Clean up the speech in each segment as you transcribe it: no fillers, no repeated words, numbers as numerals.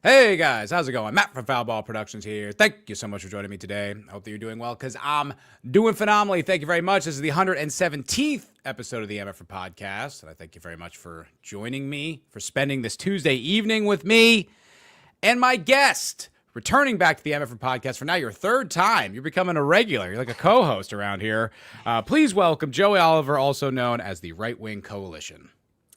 Hey guys, how's it going? Matt from Foulball Productions here. Thank you so much for joining me today. I hope that you're doing well because I'm doing phenomenally. Thank you very much. This is the 117th episode of the MFer Podcast. And I thank you very much for joining me, for spending this Tuesday evening with me and my guest. Returning back to the MFer Podcast for now your third time. You're becoming a regular. You're like a co-host around here. Please welcome Joey Oliver, also known as the Right Wing Coalition.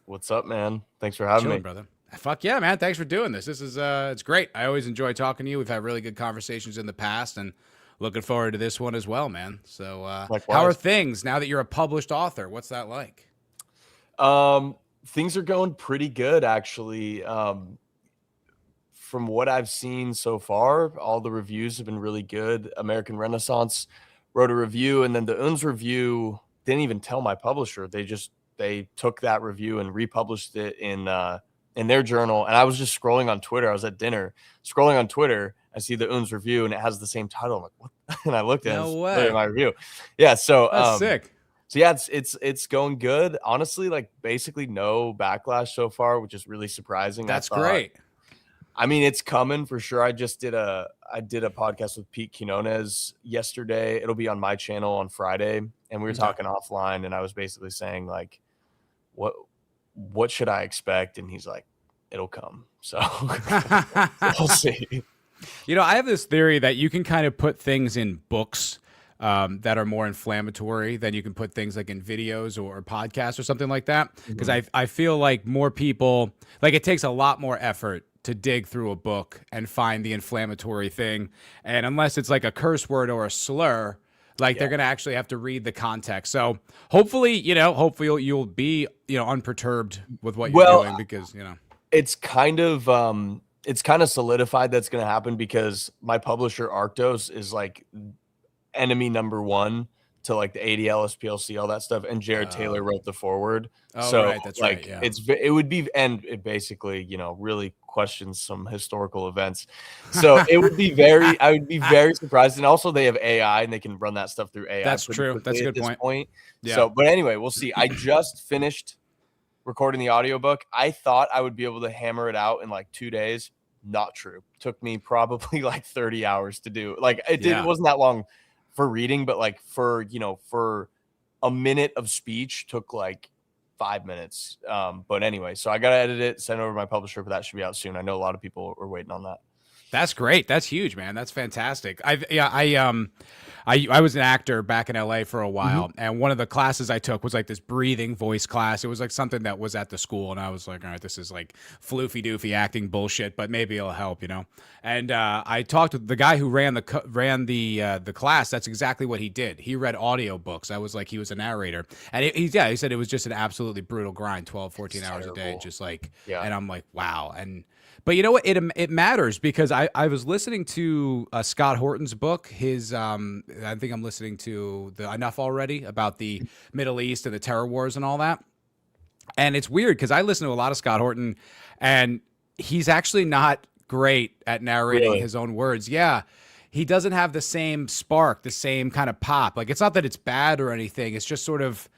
What's up, man? Thanks for having me, brother. Fuck yeah, man. Thanks for doing this. This is it's great. I always enjoy talking to you. We've had really good conversations in the past and looking forward to this one as well, man. So how are things now that you're a published author? What's that like? Things are going pretty good, actually. From what I've seen so far, all the reviews have been really good. American Renaissance wrote a review, and then the UNS review didn't even tell my publisher. They took that review and republished it in their journal. And I was just scrolling on Twitter. I was at dinner, scrolling on Twitter. I see the UNS review, and it has the same title. I'm like, what? And I looked at it. My review. Yeah. So that's sick. So yeah, it's going good. Honestly, like basically no backlash so far, which is really surprising. That's great. I mean, it's coming for sure. I did a podcast with Pete Quinones yesterday. It'll be on my channel on Friday, and we were talking offline, and I was basically saying like, what should I expect? And he's like, it'll come. So we'll see. You know, I have this theory that you can kind of put things in books that are more inflammatory than you can put things like in videos or podcasts or something like that. Because I feel like more people, like it takes a lot more effort to dig through a book and find the inflammatory thing. And unless it's like a curse word or a slur, they're going to actually have to read the context. So hopefully you'll be, unperturbed with what you're doing because, it's kind of solidified that's going to happen because my publisher Arctos is like enemy number one to like the ADL, SPLC, all that stuff. And Jared Taylor wrote the foreword. Oh, so right. That's like, right. Yeah. It basically, really questions some historical events. So I would be very surprised. And also they have AI and they can run that stuff through AI. That's true. That's a good point. Yeah. So, but anyway, we'll see. I just finished recording the audiobook. I thought I would be able to hammer it out in like 2 days. Not true. Took me probably like 30 hours to do. Like it wasn't that long for reading, but like for a minute of speech took like 5 minutes. But anyway, so I got to edit it, send it over to my publisher, but that should be out soon. I know a lot of people are waiting on that. That's great. That's huge, man. That's fantastic. I was an actor back in LA for a while, and one of the classes I took was like this breathing voice class. It was like something that was at the school, and I was like, all right, this is like floofy doofy acting bullshit, but maybe it'll help, And I talked to the guy who ran the class. That's exactly what he did. He read audiobooks. I was like, he was a narrator, and he said it was just an absolutely brutal grind, 12, 14 hours a day, just like, and I'm like, wow. But you know what? It matters because I was listening to Scott Horton's book. His I think I'm listening to the Enough Already about the Middle East and the terror wars and all that. And it's weird because I listen to a lot of Scott Horton, and he's actually not great at narrating his own words. Yeah, he doesn't have the same spark, the same kind of pop. Like it's not that it's bad or anything. It's just sort of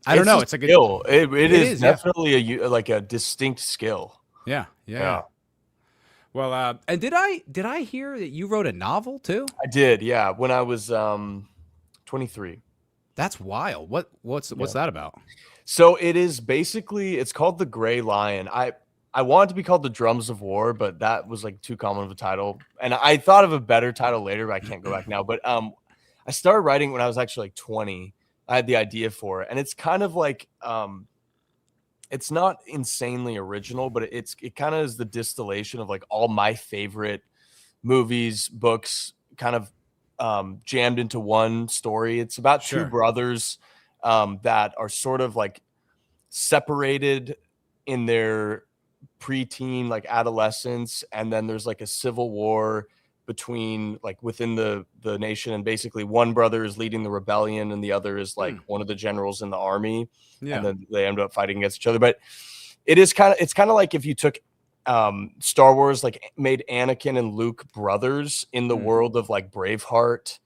I don't know. It's like skill. It is definitely a distinct skill. Yeah. Well, and did I hear that you wrote a novel too? I did, yeah. When I was 23. That's wild. What's that about? So it is basically it's called The Gray Lion. I wanted to be called The Drums of War, but that was like too common of a title. And I thought of a better title later, but I can't go back now. But I started writing when I was actually like 20. I had the idea for it, and it's kind of like it's not insanely original, but it kind of is the distillation of like all my favorite movies, books, kind of jammed into one story. It's about two brothers that are sort of like separated in their preteen, like adolescence, and then there's like a civil war between like within the nation, and basically one brother is leading the rebellion and the other is like one of the generals in the army, and then they end up fighting against each other. But it's kind of like if you took Star Wars, like made Anakin and Luke brothers in the world of like Braveheart,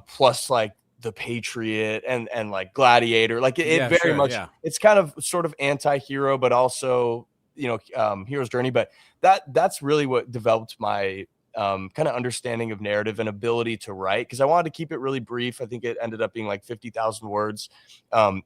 plus like The Patriot and like Gladiator. Like it very much it's kind of sort of anti-hero, but also hero's journey, but that's really what developed my kind of understanding of narrative and ability to write, because I wanted to keep it really brief. I think it ended up being like 50,000 words. And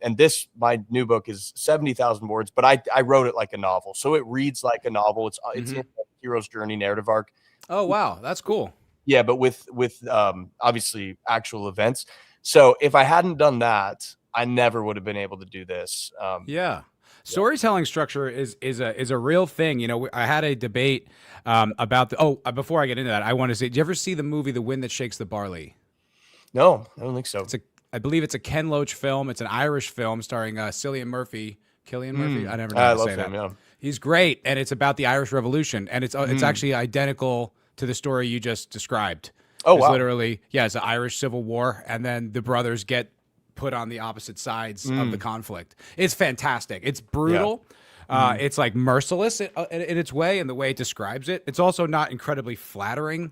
my new book is 70,000 words, but I wrote it like a novel. So it reads like a novel. It's in the hero's journey narrative arc. Oh, wow. That's cool. Yeah. But with obviously actual events. So if I hadn't done that, I never would have been able to do this. Yeah. Storytelling structure is a real thing. You know, I had a debate about before I get into that, I want to say, did you ever see the movie The Wind That Shakes the Barley? No, I don't think so. I believe it's a Ken Loach film. It's an Irish film starring Cillian Murphy. I never know how to say that. Yeah. He's great, and it's about the Irish Revolution, and it's actually identical to the story you just described. Oh, wow. Literally, it's the Irish Civil War, and then the brothers get put on the opposite sides of the conflict. It's fantastic. It's brutal. Yeah. It's like merciless in its way, and the way it describes it. It's also not incredibly flattering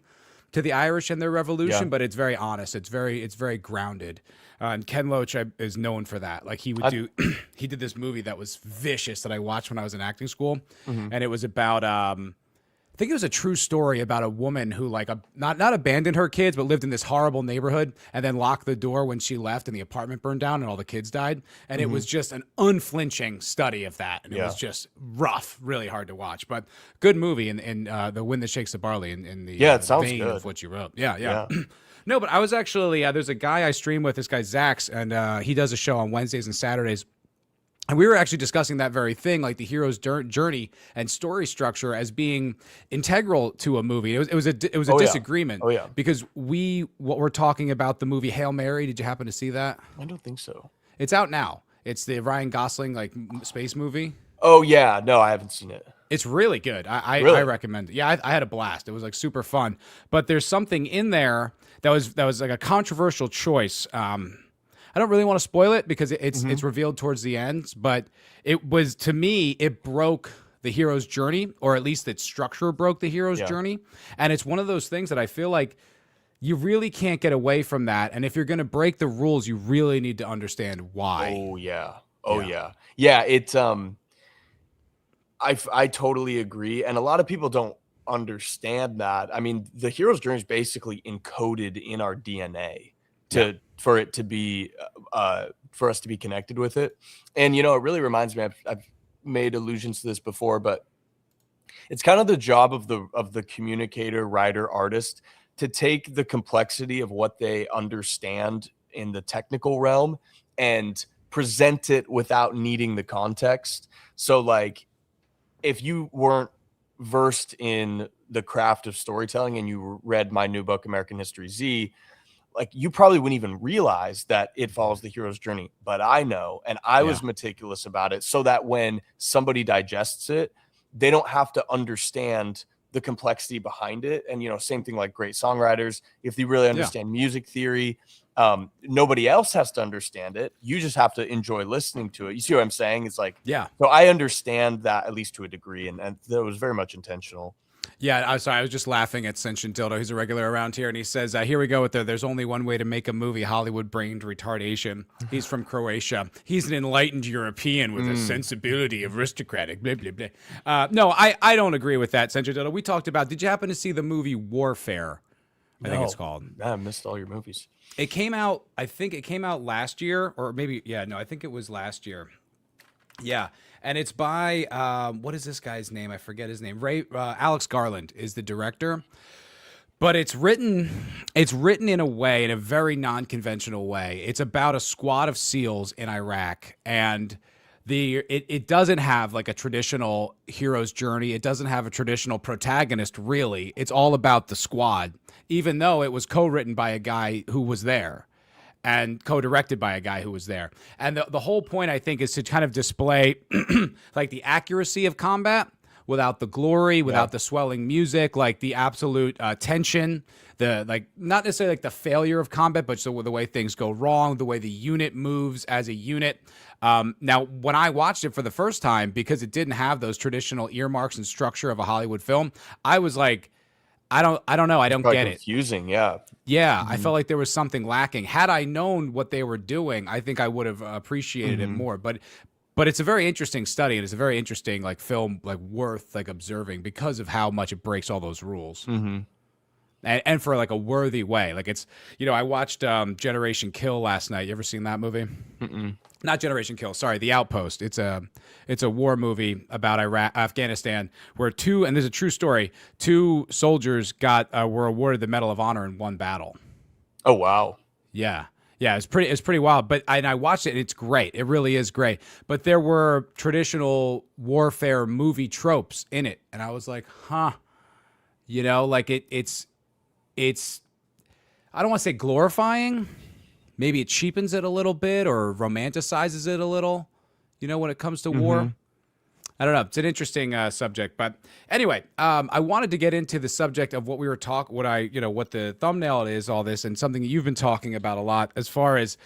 to the Irish and their revolution, but it's very honest. It's very grounded. And Ken Loach is known for that. Like he did this movie that was vicious that I watched when I was in acting school, and it was about I think it was a true story about a woman who not abandoned her kids, but lived in this horrible neighborhood and then locked the door when she left and the apartment burned down and all the kids died. And it was just an unflinching study of that. And it was just rough, really hard to watch, but good movie in The Wind That Shakes the Barley in the it sounds vein good. of what you wrote. Yeah. No, but I was actually, there's a guy I stream with, this guy Zax, and he does a show on Wednesdays and Saturdays. And we were actually discussing that very thing, like the hero's journey and story structure as being integral to a movie. It was a disagreement. Oh, yeah. Because what we're talking about the movie Hail Mary. Did you happen to see that? I don't think so. It's out now. It's the Ryan Gosling space movie. Oh yeah, no, I haven't seen it. It's really good. I recommend it. Yeah, I had a blast. It was super fun. But there's something in there that was like a controversial choice. I don't really want to spoil it because it's revealed towards the end, but it was, to me, it broke the hero's journey, or at least its structure broke the hero's journey. And it's one of those things that I feel like you really can't get away from that. And if you're going to break the rules, you really need to understand why. Oh yeah. Yeah. It's, I totally agree. And a lot of people don't understand that. I mean, the hero's journey is basically encoded in our DNA for it to be for us to be connected with it. And it really reminds me, I've made allusions to this before, but it's kind of the job of the communicator, writer, artist to take the complexity of what they understand in the technical realm and present it without needing the context. So like if you weren't versed in the craft of storytelling and you read my new book American History Z, like you probably wouldn't even realize that it follows the hero's journey, but I know, and I was meticulous about it so that when somebody digests it, they don't have to understand the complexity behind it. And, same thing like great songwriters, if they really understand music theory, nobody else has to understand it. You just have to enjoy listening to it. You see what I'm saying? It's like, so I understand that at least to a degree, and that was very much intentional. Yeah, I'm sorry. I was just laughing at Sentient Dildo. He's a regular around here, and he says, here we go with there's only one way to make a movie, Hollywood-brained retardation. He's from Croatia. He's an enlightened European with a sensibility of aristocratic, blah, blah, blah. No, I don't agree with that, Sentient Dildo. We talked about, did you happen to see the movie Warfare? I think it's called. I missed all your movies. It came out, I think it came out last year, or maybe, I think it was last year. Yeah. And it's by, what is this guy's name? I forget his name. Alex Garland is the director. But it's written in a way, in a very non-conventional way. It's about a squad of SEALs in Iraq. And it doesn't have like a traditional hero's journey. It doesn't have a traditional protagonist, really. It's all about the squad, even though it was co-written by a guy who was there. And co-directed by a guy who was there. And the whole point, I think, is to kind of display like the accuracy of combat without the glory, without the swelling music, like the absolute tension, not necessarily like the failure of combat, but so the way things go wrong, the way the unit moves as a unit. Now, when I watched it for the first time, because it didn't have those traditional earmarks and structure of a Hollywood film, I was like, I don't know. I don't get it. Confusing, yeah. Yeah, I felt like there was something lacking. Had I known what they were doing, I think I would have appreciated it more. But But it's a very interesting study, and it's a very interesting like film, like worth like observing because of how much it breaks all those rules. Mm-hmm. And for like a worthy way. Like it's, I watched Generation Kill last night. You ever seen that movie? Mm-mm. Not Generation Kill, sorry, The Outpost. It's a war movie about Afghanistan where and there's a true story, 2 soldiers were awarded the Medal of Honor in one battle. Oh wow. Yeah. Yeah, it's pretty wild. But I watched it, and it's great. It really is great. But there were traditional warfare movie tropes in it, and I was like, huh. Like it's I don't want to say glorifying. Maybe it cheapens it a little bit or romanticizes it a little, when it comes to war. I don't know. It's an interesting subject. But anyway, I wanted to get into the subject of what we were talking, what the thumbnail is, all this, and something that you've been talking about a lot as far as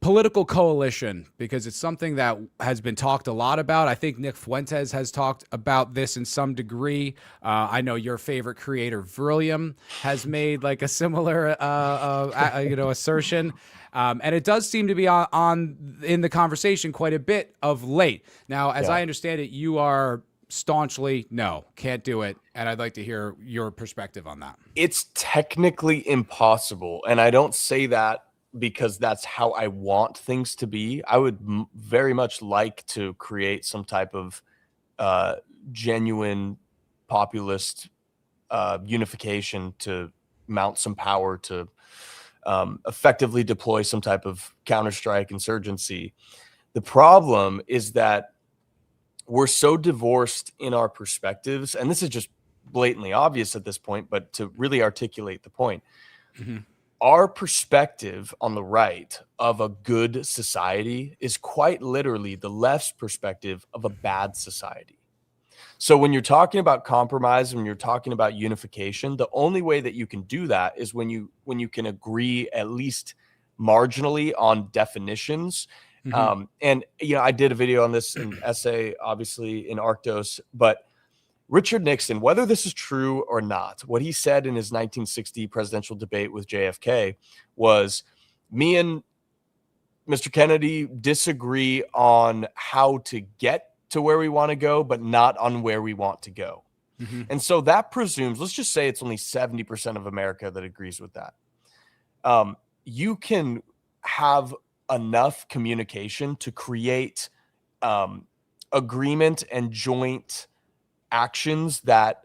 political coalition, because it's something that has been talked a lot about. I think Nick Fuentes has talked about this in some degree. I know your favorite creator, Virlium, has made like a similar, assertion. And it does seem to be on in the conversation quite a bit of late. Now, as I understand it, you are staunchly, no, can't do it. And I'd like to hear your perspective on that. It's technically impossible. And I don't say that because that's how I want things to be. I would very much like to create some type of genuine populist unification to mount some power to effectively deploy some type of counterstrike insurgency. The problem is that we're so divorced in our perspectives, and this is just blatantly obvious at this point, but to really articulate the point, our perspective on the right of a good society is quite literally the left's perspective of a bad society. So when you're talking about compromise, when you're talking about unification, the only way that you can do that is when you can agree at least marginally on definitions. And I did a video on this, an essay, obviously in Arctos, but Richard Nixon, whether this is true or not, what he said in his 1960 presidential debate with JFK was, me and Mr. Kennedy disagree on how to get to where we want to go, but not on where we want to go. And so that presumes, let's just say it's only 70% of America that agrees with that. You can have enough communication to create agreement and joint actions that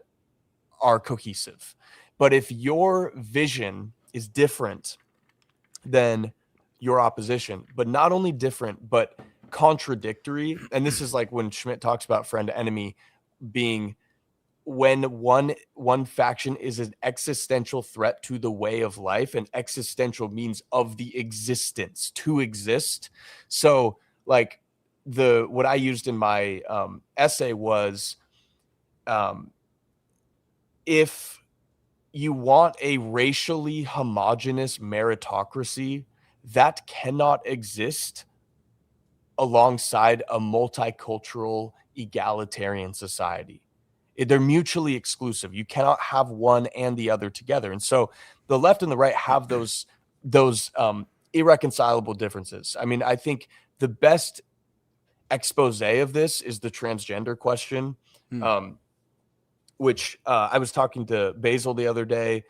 are cohesive. But if your vision is different than your opposition, but not only different, but contradictory, and this is like when Schmidt talks about friend enemy being when one faction is an existential threat to the way of life, and existential means of the existence, to exist. So like what I used in my essay was, if you want a racially homogenous meritocracy, that cannot exist alongside a multicultural egalitarian society. They're mutually exclusive. You cannot have one and the other together. And so the left and the right have those irreconcilable differences. I mean, I think the best expose of this is the transgender question. Which I was talking to Basil the other day,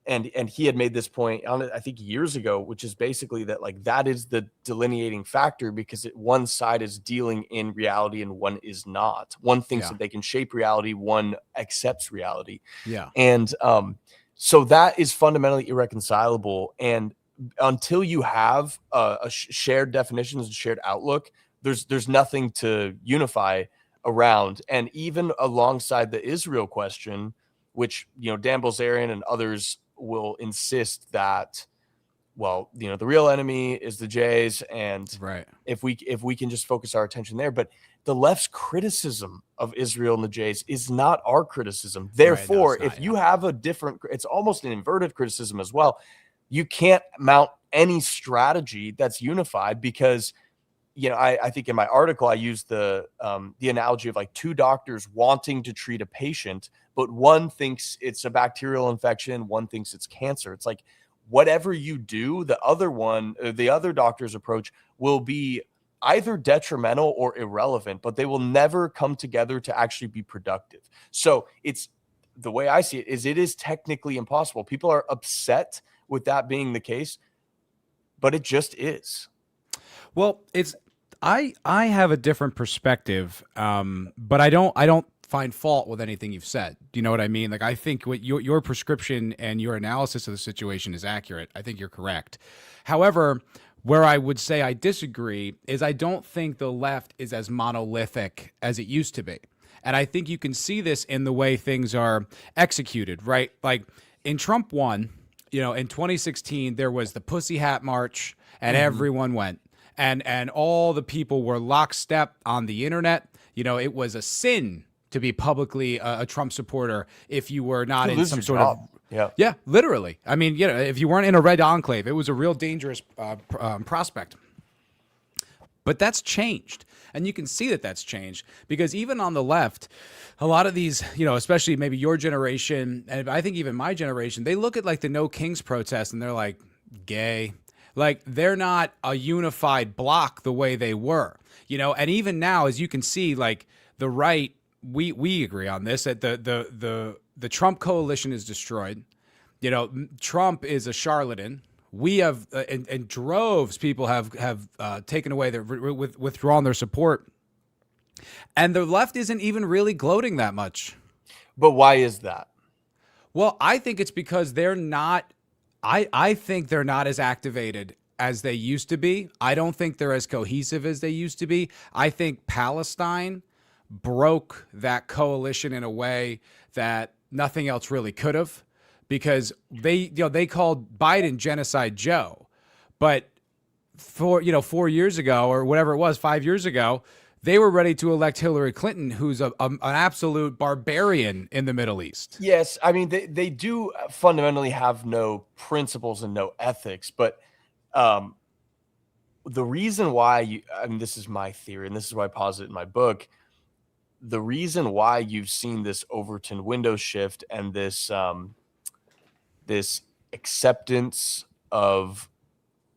and he had made this point on it, I think years ago, which is basically that like that is the delineating factor, because one side is dealing in reality and one is not. One thinks that they can shape reality, one accepts reality. And so that is fundamentally irreconcilable. And until you have a shared definitions and shared outlook, there's nothing to unify around. And even alongside the Israel question, which, Dan Bilzerian and others will insist that, well, the real enemy is the Jays, and if we can just focus our attention there. But the left's criticism of Israel and the Jays is not our criticism. Therefore, if you have a different, it's almost an inverted criticism as well. You can't mount any strategy that's unified, because I think in my article, I used the analogy of like two doctors wanting to treat a patient, but one thinks it's a bacterial infection, one thinks it's cancer. It's like, whatever you do, the other doctor's approach will be either detrimental or irrelevant, but they will never come together to actually be productive. So it's the way I see it is technically impossible. People are upset with that being the case, but it just is. Well, I have a different perspective, but I don't find fault with anything you've said. Do you know what I mean? Like, I think what your prescription and your analysis of the situation is accurate. I think you're correct. However, where I would say I disagree is I don't think the left is as monolithic as it used to be. And I think you can see this in the way things are executed, right? Like in Trump 1, in 2016, there was the Pussy Hat March and everyone went. And all the people were lockstep on the internet. It was a sin to be publicly a Trump supporter if you were not in some sort of... Yeah, literally. I mean, if you weren't in a red enclave, it was a real dangerous prospect. But that's changed. And you can see that that's changed because even on the left, a lot of these, especially maybe your generation, and I think even my generation, they look at like the No Kings protest and they're like, gay. Like they're not a unified block the way they were, and even now, as you can see, like the right, we agree on this, that the Trump coalition is destroyed. Trump is a charlatan. We have, in droves, people have taken away withdrawn their support. And the left isn't even really gloating that much. But why is that? Well, I think it's because they're not, I think they're not as activated as they used to be. I don't think they're as cohesive as they used to be. I think Palestine broke that coalition in a way that nothing else really could have, because they called Biden Genocide Joe, but 4 years ago or whatever it was, 5 years ago, they were ready to elect Hillary Clinton, who's an absolute barbarian in the Middle East. Yes, I mean they do fundamentally have no principles and no ethics, but the reason why this is my theory, and this is why I posit in my book, the reason why you've seen this Overton window shift and this this acceptance of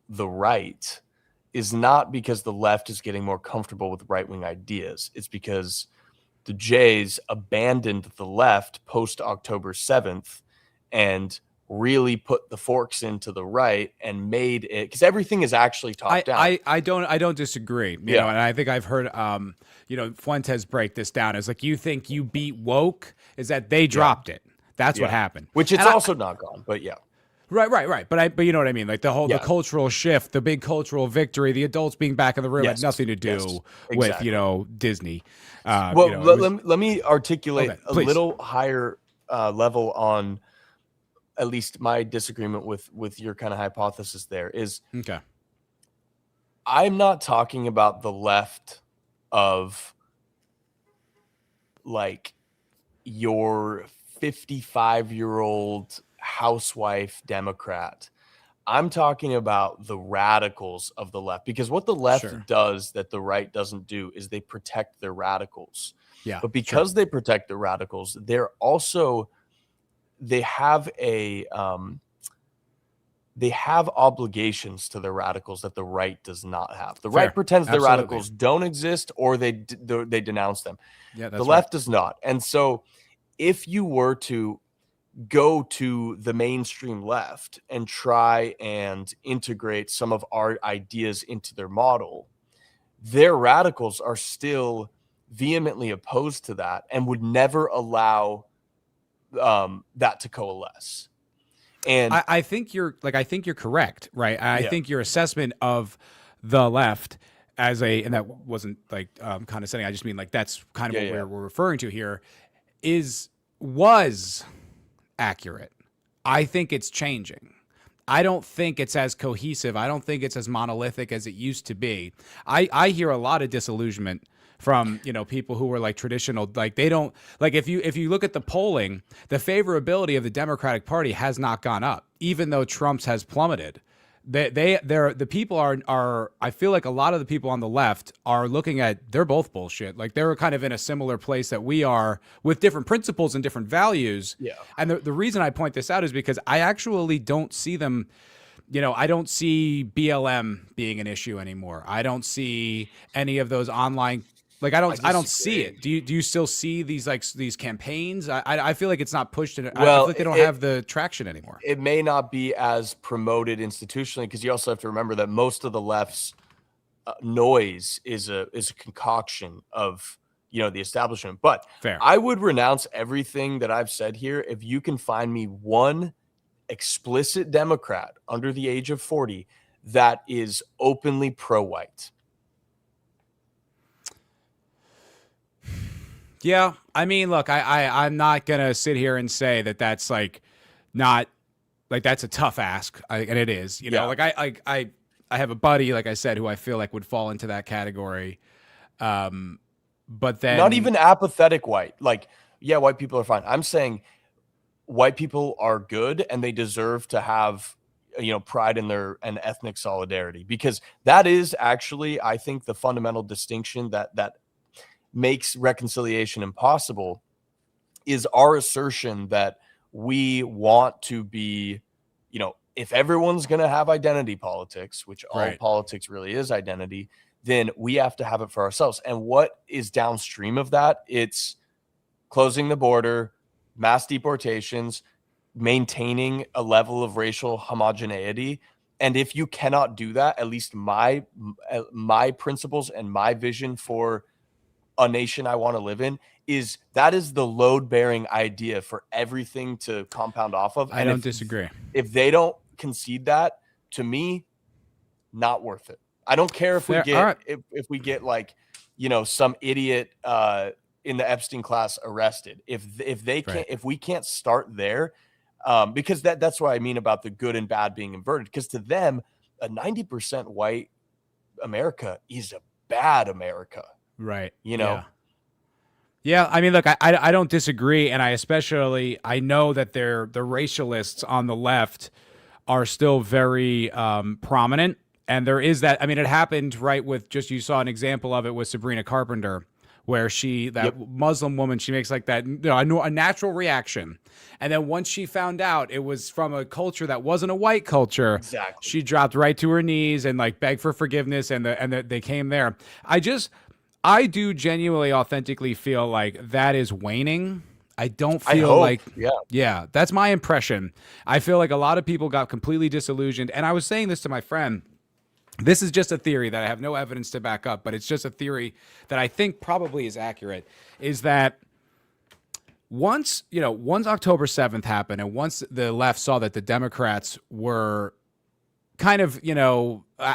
the right is not because the left is getting more comfortable with right-wing ideas. It's because the Jays abandoned the left post October 7th and really put the forks into the right and made it, because everything is actually top down. I don't disagree. You know, and I think I've heard Fuentes break this down. It's like, you think you beat woke, is that they dropped it. That's what happened. Which it's also not gone, but yeah. Right. But you know what I mean? Like the cultural shift, the big cultural victory, the adults being back in the room had nothing to do with, Disney. Let me articulate a little higher level on at least my disagreement with your kind of hypothesis there is, okay, I'm not talking about the left of like your 55-year-old housewife Democrat. I'm talking about the radicals of the left, because what the left does that the right doesn't do is they protect their radicals. Yeah. But because they protect the radicals, they're also, they have obligations to the radicals that the right does not have. The right pretends the radicals don't exist, or they denounce them. Yeah, that's the left does not. And so if you were to go to the mainstream left and try and integrate some of our ideas into their model, their radicals are still vehemently opposed to that and would never allow that to coalesce. And I think you're correct, right? I think your assessment of the left as and that wasn't like condescending. I just mean like that's kind of what we're referring to here was accurate. I think it's changing. I don't think it's as cohesive. I don't think it's as monolithic as it used to be. I hear a lot of disillusionment from, people who were like traditional, like they don't, like if you look at the polling, the favorability of the Democratic Party has not gone up, even though Trump's has plummeted. The people are I feel like a lot of the people on the left are looking at, they're both bullshit. Like they're kind of in a similar place that we are, with different principles and different values. Yeah. And the reason I point this out is because I actually don't see them I don't see BLM being an issue anymore. I don't see any of those online. Like I don't see disagree. it. Do you still see these campaigns? I feel like it's not pushed. I feel Well, like they don't have the traction anymore. it may not be as promoted institutionally, because you also have to remember that most of the left's noise is a concoction of the establishment. But Fair. I would renounce everything that I've said here if you can find me one explicit Democrat under the age of 40 that is openly pro-white. Yeah, I mean, look, I'm not gonna sit here and say that that's like not like that's a tough ask, and it is. Like I have a buddy, like I said, who I feel like would fall into that category. But then not even apathetic white. Like, yeah, white people are fine. I'm saying white people are good and they deserve to have pride in their and ethnic solidarity, because that is actually, I think, the fundamental distinction that makes reconciliation impossible is our assertion that we want to be, if everyone's going to have identity politics, which all politics really is identity, then we have to have it for ourselves. And what is downstream of that? It's closing the border, mass deportations, maintaining a level of racial homogeneity. And if you cannot do that, at least my principles and my vision for a nation I want to live in is the load-bearing idea for everything to compound off of. I don't disagree. If they don't concede that, to me, not worth it. I don't care if we get if we get like some idiot in the Epstein class arrested. If they can't, if we can't start there, because that's what I mean about the good and bad being inverted. Because to them, a 90% white America is a bad America. Right. Yeah, I mean, look, I don't disagree, and I know that the racialists on the left are still very prominent, and there is that. I mean, it happened with you saw an example of it with Sabrina Carpenter, where Muslim woman, she makes like that a natural reaction, and then once she found out it was from a culture that wasn't a white culture, exactly, she dropped right to her knees and like begged for forgiveness, and they came there. I do genuinely, authentically feel like that is waning. I don't feel yeah, that's my impression. I feel like a lot of people got completely disillusioned. And I was saying this to my friend. This is just a theory that I have no evidence to back up, but it's just a theory that I think probably is accurate, is that once October 7th happened and once the left saw that the Democrats were kind of,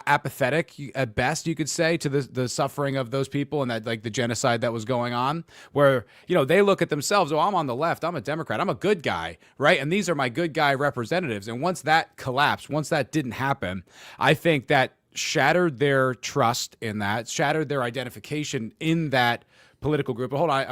apathetic at best, you could say, to the suffering of those people and that like the genocide that was going on, where, they look at themselves, I'm on the left, I'm a Democrat, I'm a good guy, right? And these are my good guy representatives. And once that collapsed, once that didn't happen, I think that shattered their trust in that, shattered their identification in that political group. But hold on,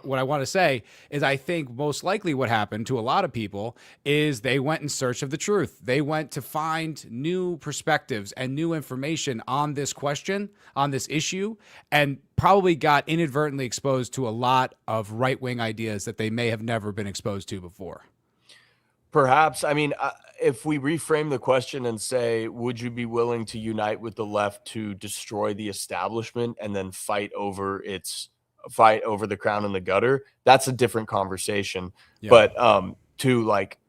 what I want to say is I think most likely what happened to a lot of people is they went in search of the truth. They went to find new perspectives and new information on this question, on this issue, and probably got inadvertently exposed to a lot of right-wing ideas that they may have never been exposed to before. Perhaps. I mean, if we reframe the question and say, would you be willing to unite with the left to destroy the establishment and then fight over the crown and the gutter, that's a different conversation. Yeah. But to like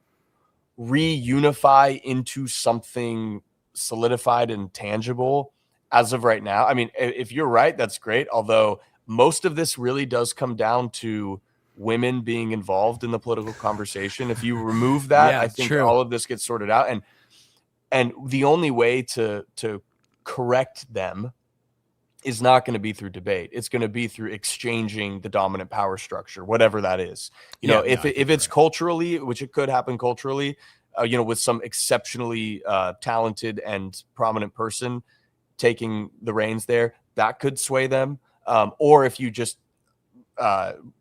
reunify into something solidified and tangible as of right now, I mean, if you're right, that's great. Although most of this really does come down to women being involved in the political conversation. If you remove that, I think all of this gets sorted out. And the only way to correct them is not going to be through debate. It's going to be through exchanging the dominant power structure, whatever that is. If it's culturally, which it could happen culturally, with some exceptionally talented and prominent person taking the reins there, that could sway them. Or if you just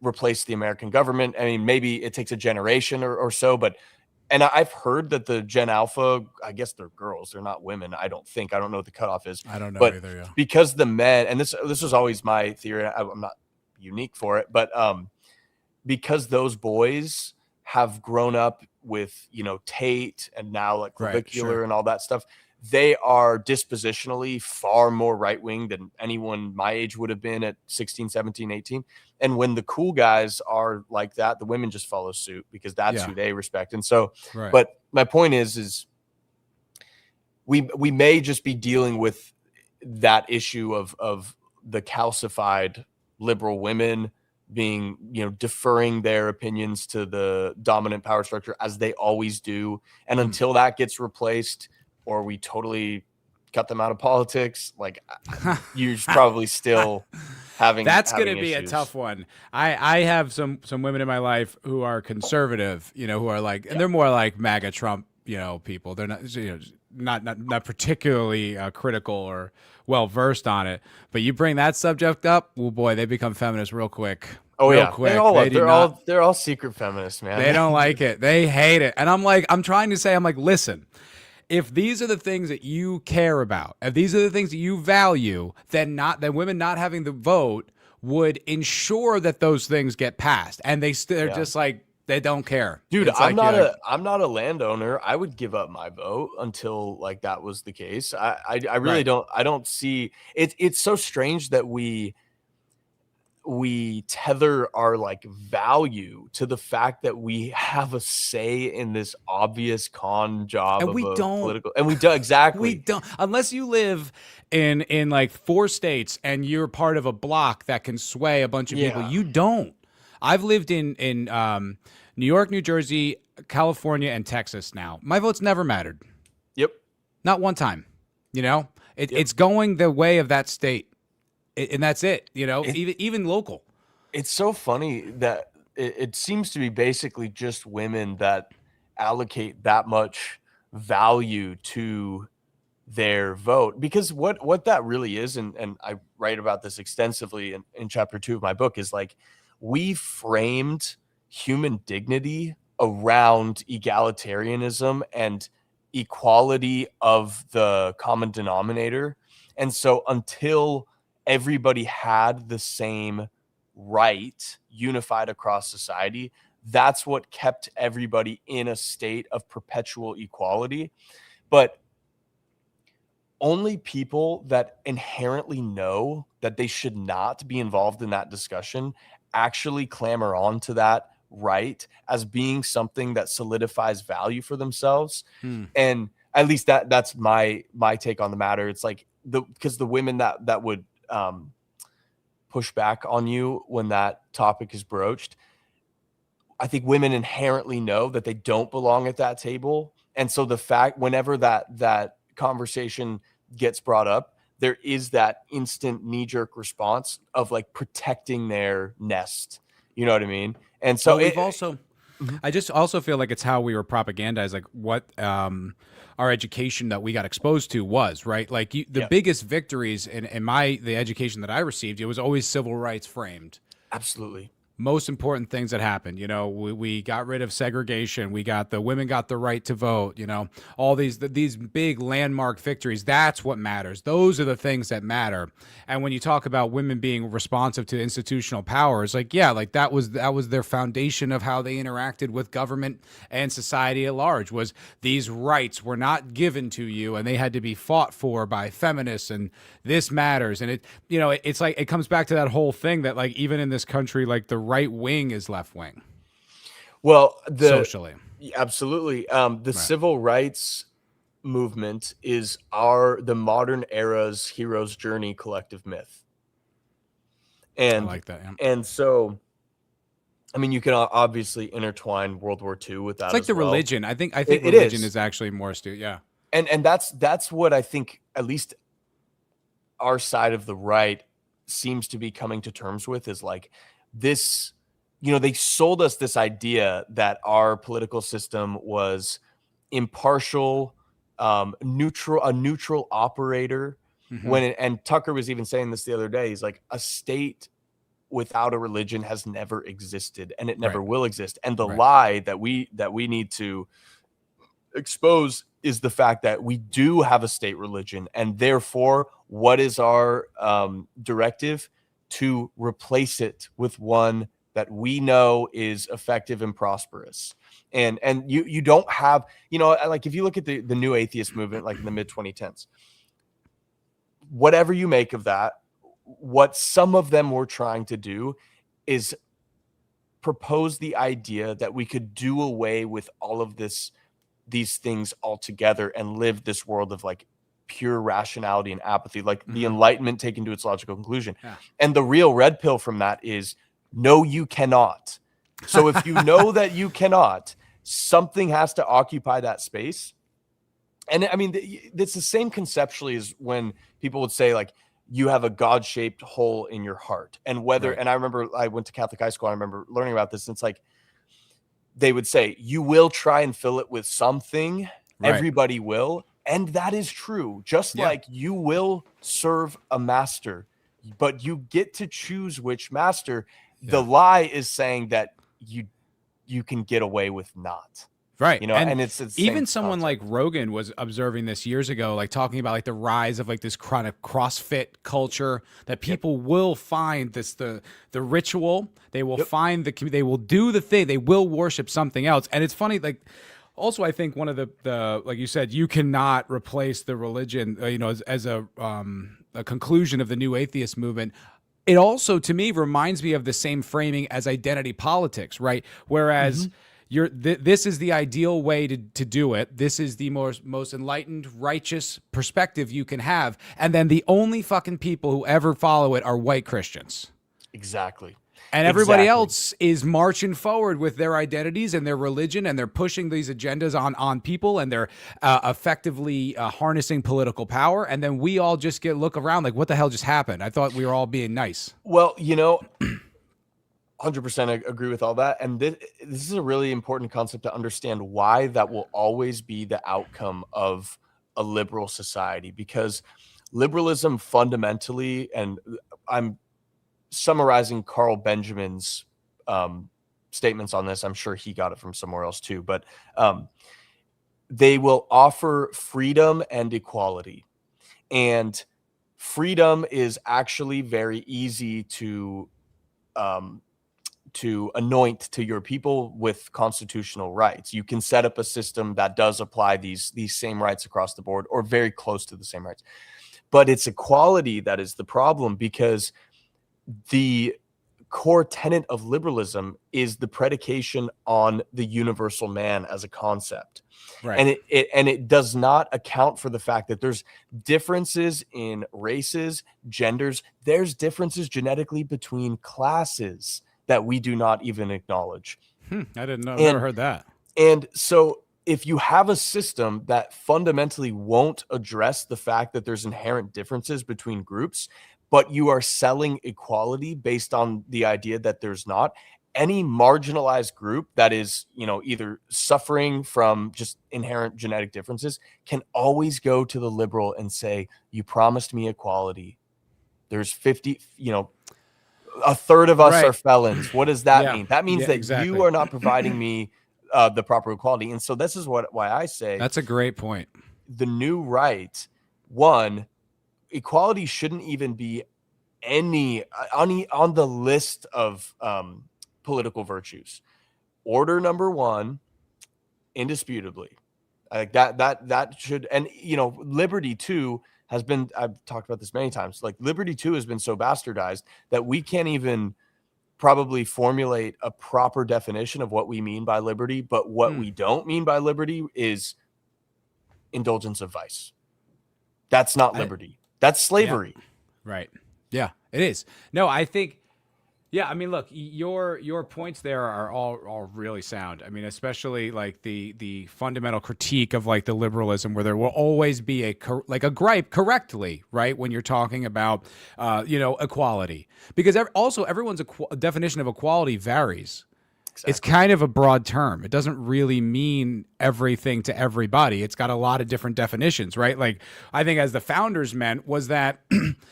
replace the American government, I mean, maybe it takes a generation or so, but and I've heard that the Gen Alpha, I guess they're girls, they're not women. I don't know what the cutoff is. I don't know either. Yeah. Because the men, and this was always my theory, I'm not unique for it, but because those boys have grown up with, you know, Tate and now like Right, clavicular sure. and all that stuff, they are dispositionally far more right-wing than anyone my age would have been at 16, 17, 18. And when the cool guys are like that, the women just follow suit because that's who they respect. And so, Right. but my point is we may just be dealing with that issue of the calcified liberal women being, you know, deferring their opinions to the dominant power structure as they always do. And until that gets replaced, or we totally cut them out of politics, like you're probably still having that's going to be issues. a tough one. I have some women in my life who are conservative, you know, who are like, and they're more like MAGA Trump, you know, people. They're not, you know, not particularly critical or well versed on it. But you bring that subject up, oh boy, they become feminists real quick. Oh real yeah, quick. They're all secret feminists, man. They don't like it. They hate it. And I'm trying to say, listen, if these are the things that you care about, if these are the things that you value, then women not having the vote would ensure that those things get passed. And they're just like, they don't care. Dude, I'm not a landowner. I would give up my vote until like that was the case. I really don't see it. It's so strange that we tether our like value to the fact that we have a say in this obvious con job and we don't exactly. We don't, unless you live in like 4 states and you're part of a block that can sway a bunch of people. You don't. I've lived in New York, New Jersey, California, and Texas now. My vote's never mattered. Yep. Not one time. You know, it's going the way of that state. And that's it, you know, even local. It's so funny that it seems to be basically just women that allocate that much value to their vote, because what that really is, and I write about this extensively in chapter 2 of my book, is like we framed human dignity around egalitarianism and equality of the common denominator. And so until everybody had the same right unified across society, that's what kept everybody in a state of perpetual equality. But only people that inherently know that they should not be involved in that discussion actually clamor on to that right as being something that solidifies value for themselves. And at least that's my take on the matter. It's like because the women that would push back on you when that topic is broached, I think women inherently know that they don't belong at that table. And so the fact whenever that conversation gets brought up, there is that instant knee-jerk response of like protecting their nest. You know what I mean? And so I just also feel like it's how we were propagandized, like what our education that we got exposed to was, right? Like the biggest victories in the education that I received, it was always civil rights framed. Absolutely. Most important things that happened, you know, we got rid of segregation. The women got the right to vote, you know, all these big landmark victories. That's what matters. Those are the things that matter. And when you talk about women being responsive to institutional powers, like, like that was their foundation of how they interacted with government and society at large, was these rights were not given to you and they had to be fought for by feminists, and this matters. And it's like, it comes back to that whole thing that like, even in this country, like the right wing is left wing. Well, socially. Absolutely. The civil rights movement is the modern era's hero's journey collective myth. And I like that. Yeah. And so, I mean, you can obviously intertwine World War II with that. It's like the religion. I think religion is actually more astute. Yeah. And that's what I think, at least our side of the right seems to be coming to terms with, is like this, you know, they sold us this idea that our political system was impartial, a neutral operator. And Tucker was even saying this the other day. He's like, a state without a religion has never existed, and it never will exist. And the lie that we need to expose is the fact that we do have a state religion, and therefore what is our directive? To replace it with one that we know is effective and prosperous. And you don't have, like if you look at the new atheist movement, like in the mid 2010s, whatever you make of that, what some of them were trying to do is propose the idea that we could do away with all of these things altogether and live this world of like pure rationality and apathy, like the Enlightenment taken to its logical conclusion. Yeah. And the real red pill from that is, no, you cannot. So if you know that you cannot, something has to occupy that space. And I mean, it's the same conceptually as when people would say, like, you have a God-shaped hole in your heart. And whether, and I remember I went to Catholic high school, I remember learning about this. And it's like, they would say, you will try and fill it with something. Everybody will. And that is true. Just like you will serve a master, but you get to choose which master. The lie is saying that you can get away with not. Right. And it's even someone like Rogan was observing this years ago, like talking about like the rise of like this kind of CrossFit culture, that people will find this, the ritual, they will find they will do the thing, they will worship something else. And it's funny, like, also, I think one of the like you said, you cannot replace the religion, as a conclusion of the new atheist movement. It also, to me, reminds me of the same framing as identity politics, right? Whereas this is the ideal way to do it. This is the most enlightened, righteous perspective you can have. And then the only fucking people who ever follow it are white Christians. Exactly. And everybody else is marching forward with their identities and their religion, and they're pushing these agendas on people, and they're effectively harnessing political power. And then we all just look around like, what the hell just happened? I thought we were all being nice. Well, 100% agree with all that. And this is a really important concept to understand why that will always be the outcome of a liberal society, because liberalism fundamentally, and I'm summarizing Carl Benjamin's statements on this. I'm sure he got it from somewhere else too, but they will offer freedom and equality. And freedom is actually very easy to anoint to your people with constitutional rights. You can set up a system that does apply these same rights across the board, or very close to the same rights. But it's equality that is the problem, because the core tenet of liberalism is the predication on the universal man as a concept. Right. And it does not account for the fact that there's differences in races, genders, there's differences genetically between classes that we do not even acknowledge. I didn't know. Never heard that. And so if you have a system that fundamentally won't address the fact that there's inherent differences between groups, but you are selling equality based on the idea that there's not, any marginalized group that is, either suffering from just inherent genetic differences can always go to the liberal and say, you promised me equality. There's 50, a third of us are felons. What does that mean? That means that you are not providing me the proper equality. And so this is why I say that's a great point. The new right, one, equality shouldn't even be on the list of political virtues. Order number one, indisputably, like that should, and liberty too has been, I've talked about this many times, like liberty too has been so bastardized that we can't even probably formulate a proper definition of what we mean by liberty. But what we don't mean by liberty is indulgence of vice. That's not liberty. That's slavery. Yeah. Right. Yeah, it is. No, I think, I mean, look, your points there are all really sound. I mean, especially like the fundamental critique of like the liberalism, where there will always be a gripe correctly, right? When you're talking about, equality, because also everyone's definition of equality varies. Exactly. It's kind of a broad term. It doesn't really mean everything to everybody. It's got a lot of different definitions, right? Like, I think as the founders meant was that,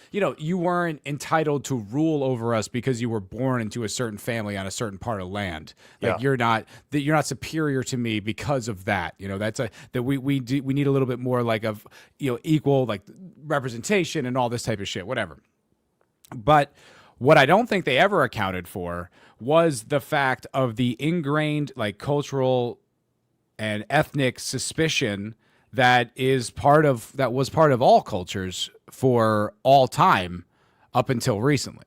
you weren't entitled to rule over us because you were born into a certain family on a certain part of land. Like, you're not superior to me because of that. That's that we need a little bit more like of, equal like representation and all this type of shit, whatever. But what I don't think they ever accounted for was the fact of the ingrained like cultural and ethnic suspicion that was part of all cultures for all time up until recently.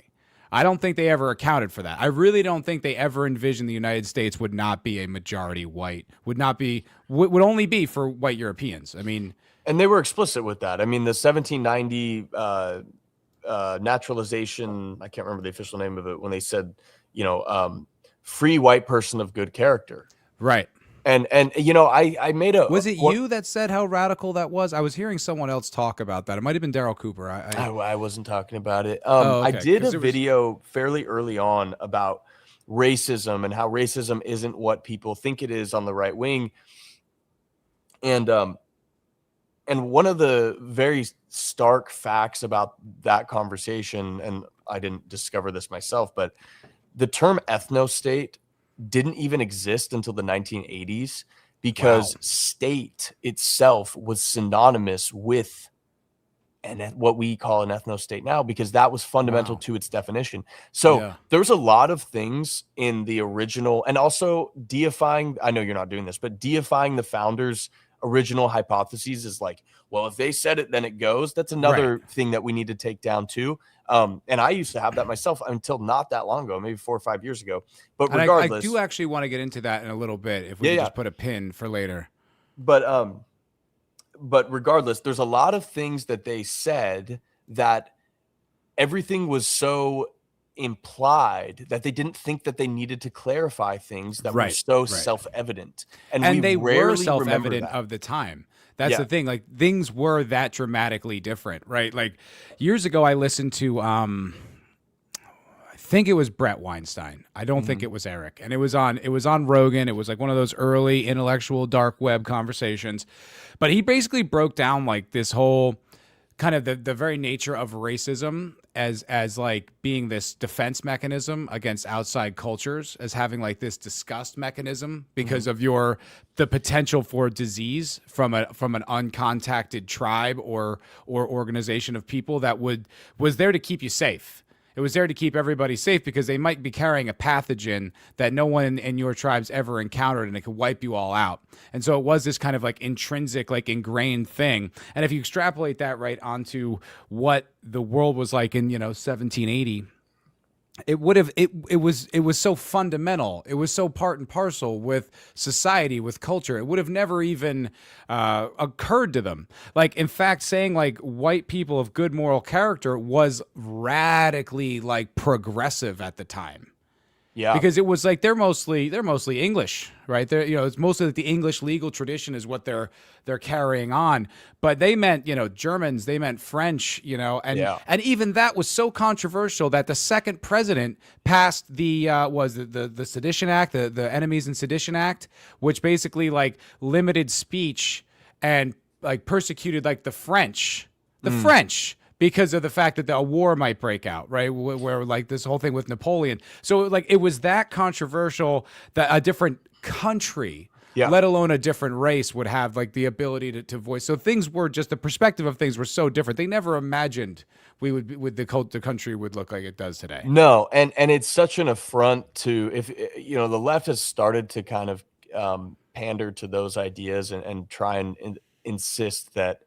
I don't think they ever accounted for that. I really don't think they ever envisioned the United States would not be a majority white, would only be for white Europeans. I mean, and they were explicit with that. I mean, the 1790 naturalization, I can't remember the official name of it, when they said, free white person of good character. Right. And I made a... Was it you that said how radical that was? I was hearing someone else talk about that. It might have been Daryl Cooper. I wasn't talking about it. Okay. I did a video fairly early on about racism and how racism isn't what people think it is on the right wing. And one of the very stark facts about that conversation, and I didn't discover this myself, but the term ethno-state didn't even exist until the 1980s because state itself was synonymous with what we call an ethno-state now, because that was fundamental to its definition. So there's a lot of things in the original, and also deifying, I know you're not doing this, but deifying the founders' original hypotheses is like, well, if they said it, then it goes. That's another thing that we need to take down too. And I used to have that myself until not that long ago, maybe 4 or 5 years ago. But regardless, I do actually want to get into that in a little bit if we could just put a pin for later. But regardless, there's a lot of things that they said that everything was so implied that they didn't think that they needed to clarify things that were so self-evident. And they were self-evident of the time. That's the thing. Like, things were that dramatically different, right? Like, years ago, I listened to, I think it was Brett Weinstein. I don't think it was Eric. And it was on Rogan. It was like one of those early intellectual dark web conversations. But he basically broke down like this whole kind of the very nature of racism as like being this defense mechanism against outside cultures, as having like this disgust mechanism because of the potential for disease from an uncontacted tribe or organization of people that was there to keep you safe. It was there to keep everybody safe because they might be carrying a pathogen that no one in your tribe's ever encountered, and it could wipe you all out. And so it was this kind of like intrinsic, like ingrained thing. And if you extrapolate that right onto what the world was like in, 1780, it was so fundamental. It was so part and parcel with society, with culture. It would have never even occurred to them. Like, in fact, saying like white people of good moral character was radically like progressive at the time. Yeah, because it was like they're mostly English, right? It's mostly like the English legal tradition is what they're carrying on. But they meant, Germans, they meant French, and even that was so controversial that the second president passed the Sedition Act, the Enemies in Sedition Act, which basically like limited speech and like persecuted like the French. Because of the fact that a war might break out, right? Where like this whole thing with Napoleon. So like it was that controversial that a different country, let alone a different race, would have like the ability to voice. So things were just, the perspective of things were so different. They never imagined the country would look like it does today. No, and it's such an affront to, if the left has started to kind of pander to those ideas and try and insist that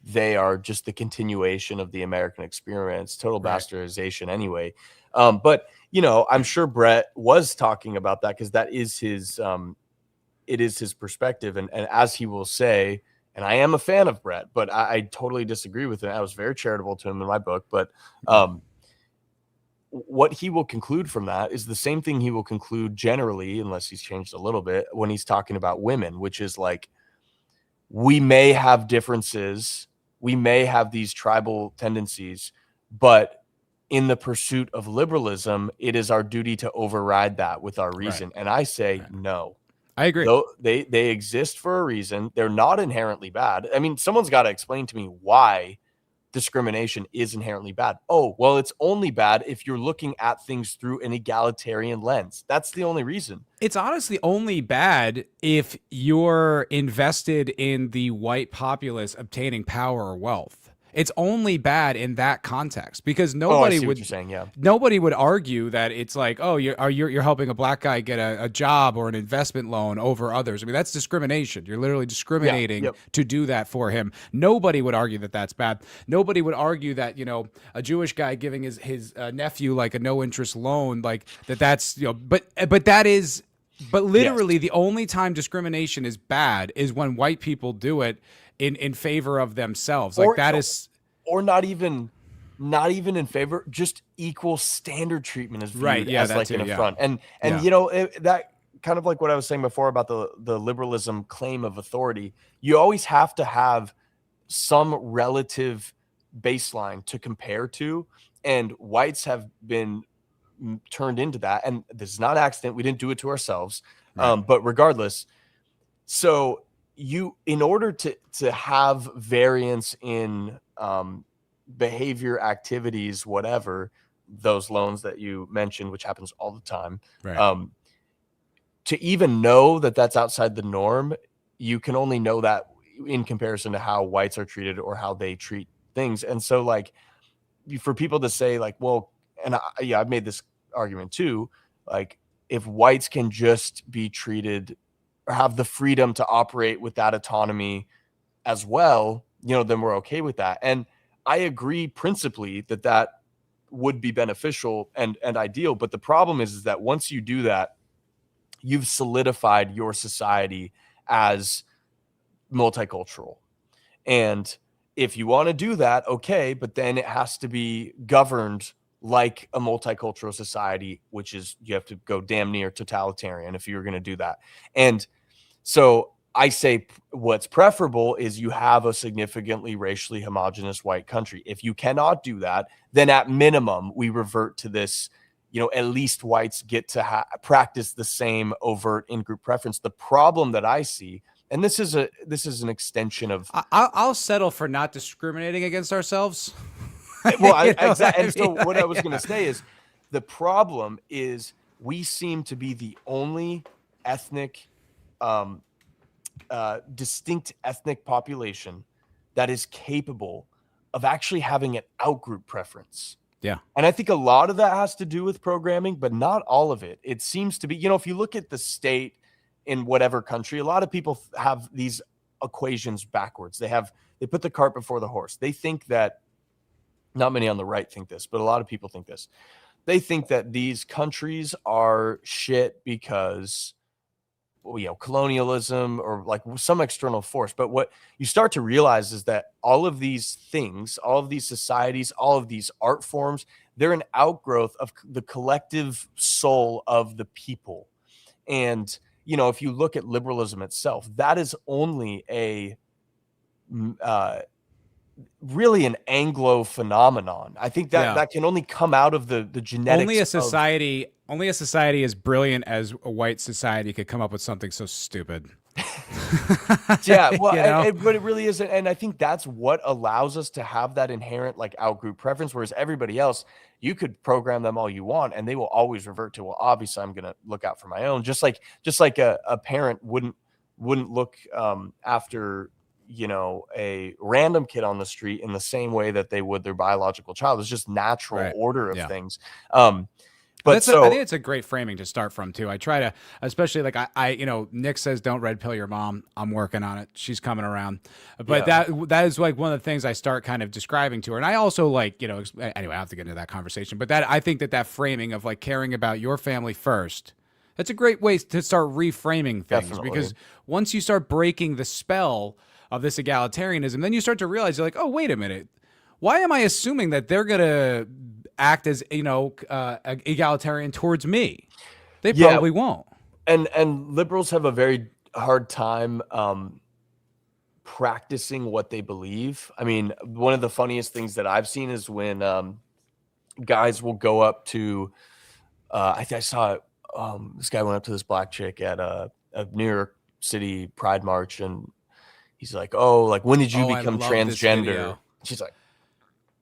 they are just the continuation of the American experience, total bastardization anyway. But, I'm sure Brett was talking about that because that is it is his perspective. And as he will say, and I am a fan of Brett, but I totally disagree with him. I was very charitable to him in my book, but what he will conclude from that is the same thing he will conclude generally, unless he's changed a little bit, when he's talking about women, which is like, we may have differences, we may have these tribal tendencies, but in the pursuit of liberalism, it is our duty to override that with our reason. And I say, no. I agree. They exist for a reason. They're not inherently bad. I mean, someone's got to explain to me why discrimination is inherently bad. Oh, well, it's only bad if you're looking at things through an egalitarian lens. That's the only reason. It's honestly only bad if you're invested in the white populace obtaining power or wealth. it's only bad in that context, because I nobody see what would you're saying, yeah. nobody would argue that it's like, oh, you're helping a black guy get a job or an investment loan over others. I mean, that's discrimination. You're literally discriminating yep. to do that for him. Nobody would argue that that's bad. Nobody would argue that, you know, a Jewish guy giving his nephew like a no interest loan, like that's, you know, but that is. But literally, the only time discrimination is bad is when white people do it in favor of themselves. Like or not even in favor. Just equal standard treatment is viewed right. Yeah, as like an affront. And yeah. you know, that kind of like what I was saying before about the liberalism claim of authority. You always have to have some relative baseline to compare to, and whites have been turned into that, and this is not an accident. We didn't do it to ourselves. Right. But regardless, so you, in order to have variance in behavior, activities, whatever, those loans that you mentioned, which happens all the time, Right. To even know that that's outside the norm, you can only know that in comparison to how whites are treated or how they treat things. And so, like, for people to say like, well, and I've made this argument too, like, if whites can just be treated or have the freedom to operate with that autonomy as well, you know, then we're okay with that. And I agree principally that would be beneficial and ideal. But the problem is that once you do that, you've solidified your society as multicultural. And if you want to do that, okay, but then it has to be governed like a multicultural society, which is, you have to go damn near totalitarian if you're going to do that. And so I say what's preferable is you have a significantly racially homogenous white country. If you cannot do that, then at minimum, we revert to this, you know, at least whites get to practice the same overt in-group preference. The problem that I see, and this is an extension of, I'll settle for not discriminating against ourselves. well, exactly. And so what I was going to say is, the problem is we seem to be the only ethnic, distinct ethnic population that is capable of actually having an outgroup preference. Yeah. And I think a lot of that has to do with programming, but not all of it. It seems to be, you know, if you look at the state in whatever country, a lot of people have these equations backwards. They put the cart before the horse. They think that, not many on the right think this, but a lot of people think this. They think that these countries are shit because, you know, colonialism or like some external force. But what you start to realize is that all of these things, all of these societies, all of these art forms, they're an outgrowth of the collective soul of the people. And, you know, if you look at liberalism itself, that is only really an Anglo phenomenon. I think that can only come out of the genetics. Only a society as brilliant as a white society could come up with something so stupid. Yeah, well, You know? but it really isn't. And I think that's what allows us to have that inherent like outgroup preference. Whereas everybody else, you could program them all you want, and they will always revert to, well, obviously I'm going to look out for my own. Just like a parent wouldn't look after, you know, a random kid on the street in the same way that they would their biological child. It's just natural order of things. But I think it's a great framing to start from too. I try to, especially like I you know, Nick says, don't red pill your mom. I'm working on it. She's coming around. But that is like one of the things I start kind of describing to her. And I also like, you know, anyway, I have to get into that conversation, but I think that framing of like caring about your family first, that's a great way to start reframing things. Definitely. Because once you start breaking the spell of this egalitarianism, then you start to realize, you're like, oh, wait a minute. Why am I assuming that they're going to act as, you know, egalitarian towards me? They probably won't. And liberals have a very hard time practicing what they believe. I mean, one of the funniest things that I've seen is when guys will go up to, I think I saw this guy went up to this black chick at a New York City Pride March, and he's like, oh, like, when did you become transgender? She's like,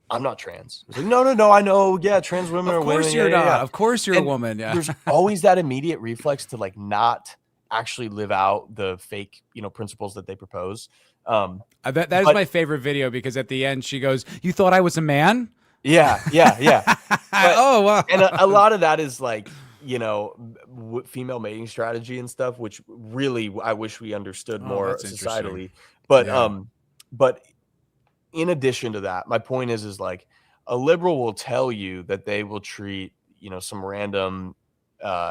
I'm not trans. I was like, no, I know. Yeah, trans women are women. Of course you're not. Of course you're a woman. Yeah. There's always that immediate reflex to like not actually live out the fake, principles that they propose. That is my favorite video, because at the end she goes, "You thought I was a man?" Yeah. But, oh, wow. And a lot of that is like, female mating strategy and stuff, which really I wish we understood more societally. But in addition to that, my point is like, a liberal will tell you that they will treat, some random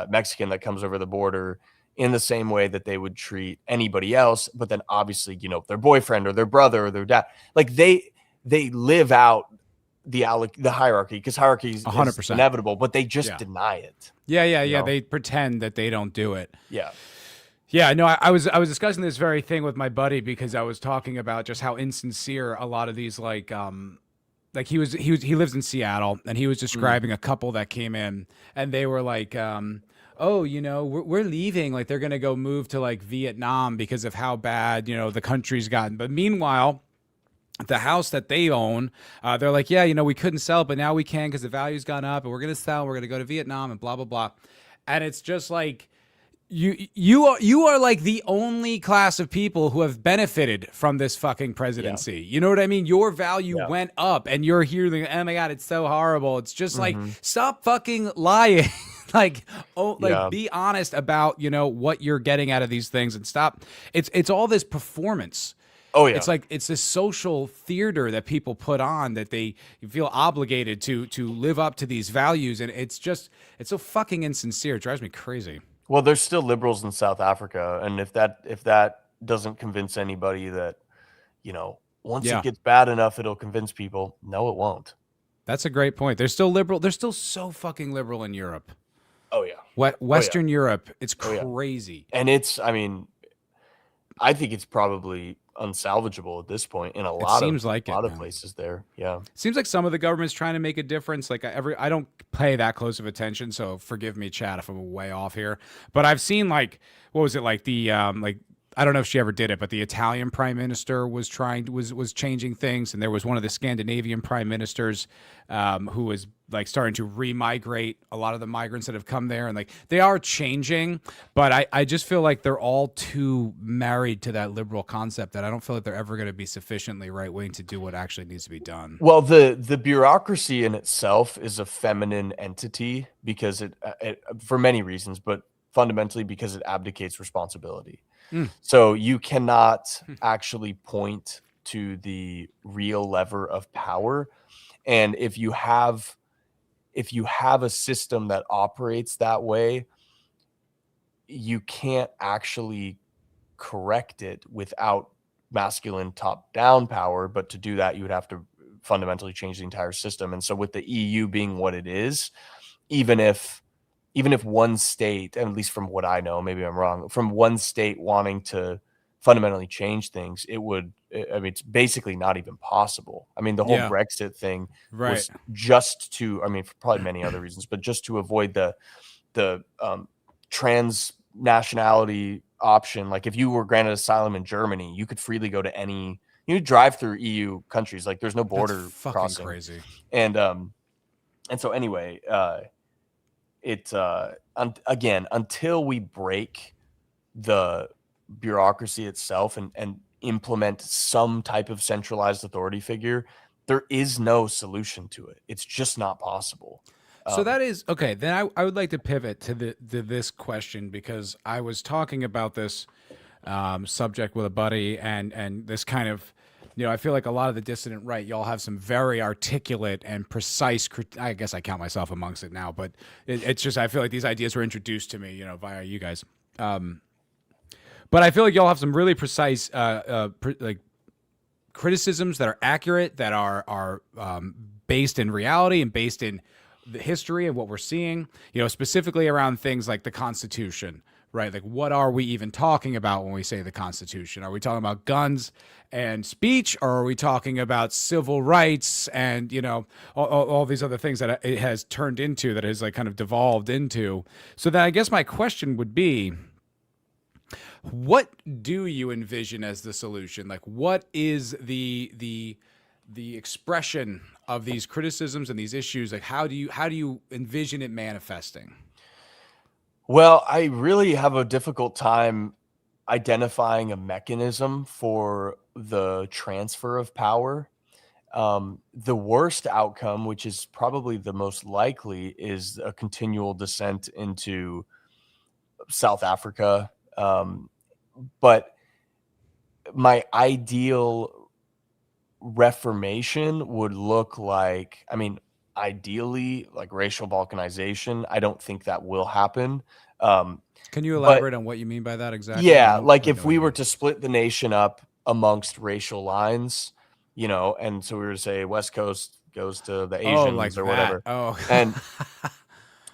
Mexican that comes over the border in the same way that they would treat anybody else. But then obviously, their boyfriend or their brother or their dad, like they live out the hierarchy, because hierarchy is 100%. inevitable, but they just deny it. Yeah. They pretend that they don't do it. Yeah. No, I was discussing this very thing with my buddy, because I was talking about just how insincere a lot of these, like he lives in Seattle, and he was describing a couple that came in, and they were like, oh, we're leaving, like they're gonna go move to like Vietnam because of how bad the country's gotten. But meanwhile, the house that they own, they're like, yeah, we couldn't sell it, but now we can because the value's gone up, and we're gonna sell. We're gonna go to Vietnam and blah blah blah. And it's just like, you are like the only class of people who have benefited from this fucking presidency. You know what I mean? Your value went up, and you're here like, oh my God, it's so horrible. It's just like, stop fucking lying. Be honest about, what you're getting out of these things, and stop. It's all this performance. Oh yeah. It's like, it's this social theater that people put on, that they feel obligated to live up to these values. And it's so fucking insincere. It drives me crazy. Well, there's still liberals in South Africa, and if that doesn't convince anybody that, once it gets bad enough, it'll convince people. No, it won't. That's a great point. They're still liberal. They're still so fucking liberal in Europe. Oh yeah. Western Europe, it's crazy. And I think it's probably unsalvageable at this point in a lot of places there. Yeah. Seems like some of the government's trying to make a difference. Like I don't pay that close of attention, so forgive me, Chad, if I'm way off here. But I've seen, like, what was it, like the I don't know if she ever did it, but the Italian prime minister was changing things, and there was one of the Scandinavian prime ministers who was like starting to re-migrate a lot of the migrants that have come there, and like they are changing, but I just feel like they're all too married to that liberal concept that I don't feel like they're ever going to be sufficiently right-wing to do what actually needs to be done. Well, the bureaucracy in itself is a feminine entity, because it for many reasons, but fundamentally because it abdicates responsibility. So you cannot actually point to the real lever of power. And if you have a system that operates that way, you can't actually correct it without masculine top-down power. But to do that, you would have to fundamentally change the entire system. And so with the EU being what it is, even if one state, and at least from what I know, maybe I'm wrong, from one state wanting to fundamentally change things, it's basically not even possible. I mean, the whole Brexit thing was just to, for probably many other reasons, but just to avoid the trans nationality option. Like, if you were granted asylum in Germany, you could freely go to you drive through EU countries. Like, there's no border crossing. Crazy. And so anyway, again, until we break the bureaucracy itself and implement some type of centralized authority figure, there is no solution to it. It's just not possible. So that is okay. Then I would like to pivot to this question, because I was talking about this subject with a buddy, and this kind of, I feel like a lot of the dissident right, y'all have some very articulate and precise. I guess I count myself amongst it now, but it's just, I feel like these ideas were introduced to me, via you guys. But I feel like y'all have some really precise, like, criticisms that are accurate, that are based in reality and based in the history of what we're seeing. Specifically around things like the Constitution. Right? Like, what are we even talking about when we say the Constitution? Are we talking about guns and speech, or are we talking about civil rights and, all these other things that it has turned into, that has like kind of devolved into? So then I guess my question would be, what do you envision as the solution? Like, what is the expression of these criticisms and these issues? Like, how do you envision it manifesting? Well, I really have a difficult time identifying a mechanism for the transfer of power. The worst outcome, which is probably the most likely, is a continual descent into South Africa. But my ideal reformation would look like, I mean, ideally, like racial balkanization. I don't think that will happen. Um, Can you but elaborate on what you mean by that exactly? I yeah, don't like quite if know what we you were mean. to split the nation up amongst racial lines, and so we were to say West Coast goes to the Oh, like Asians or that. whatever. Oh.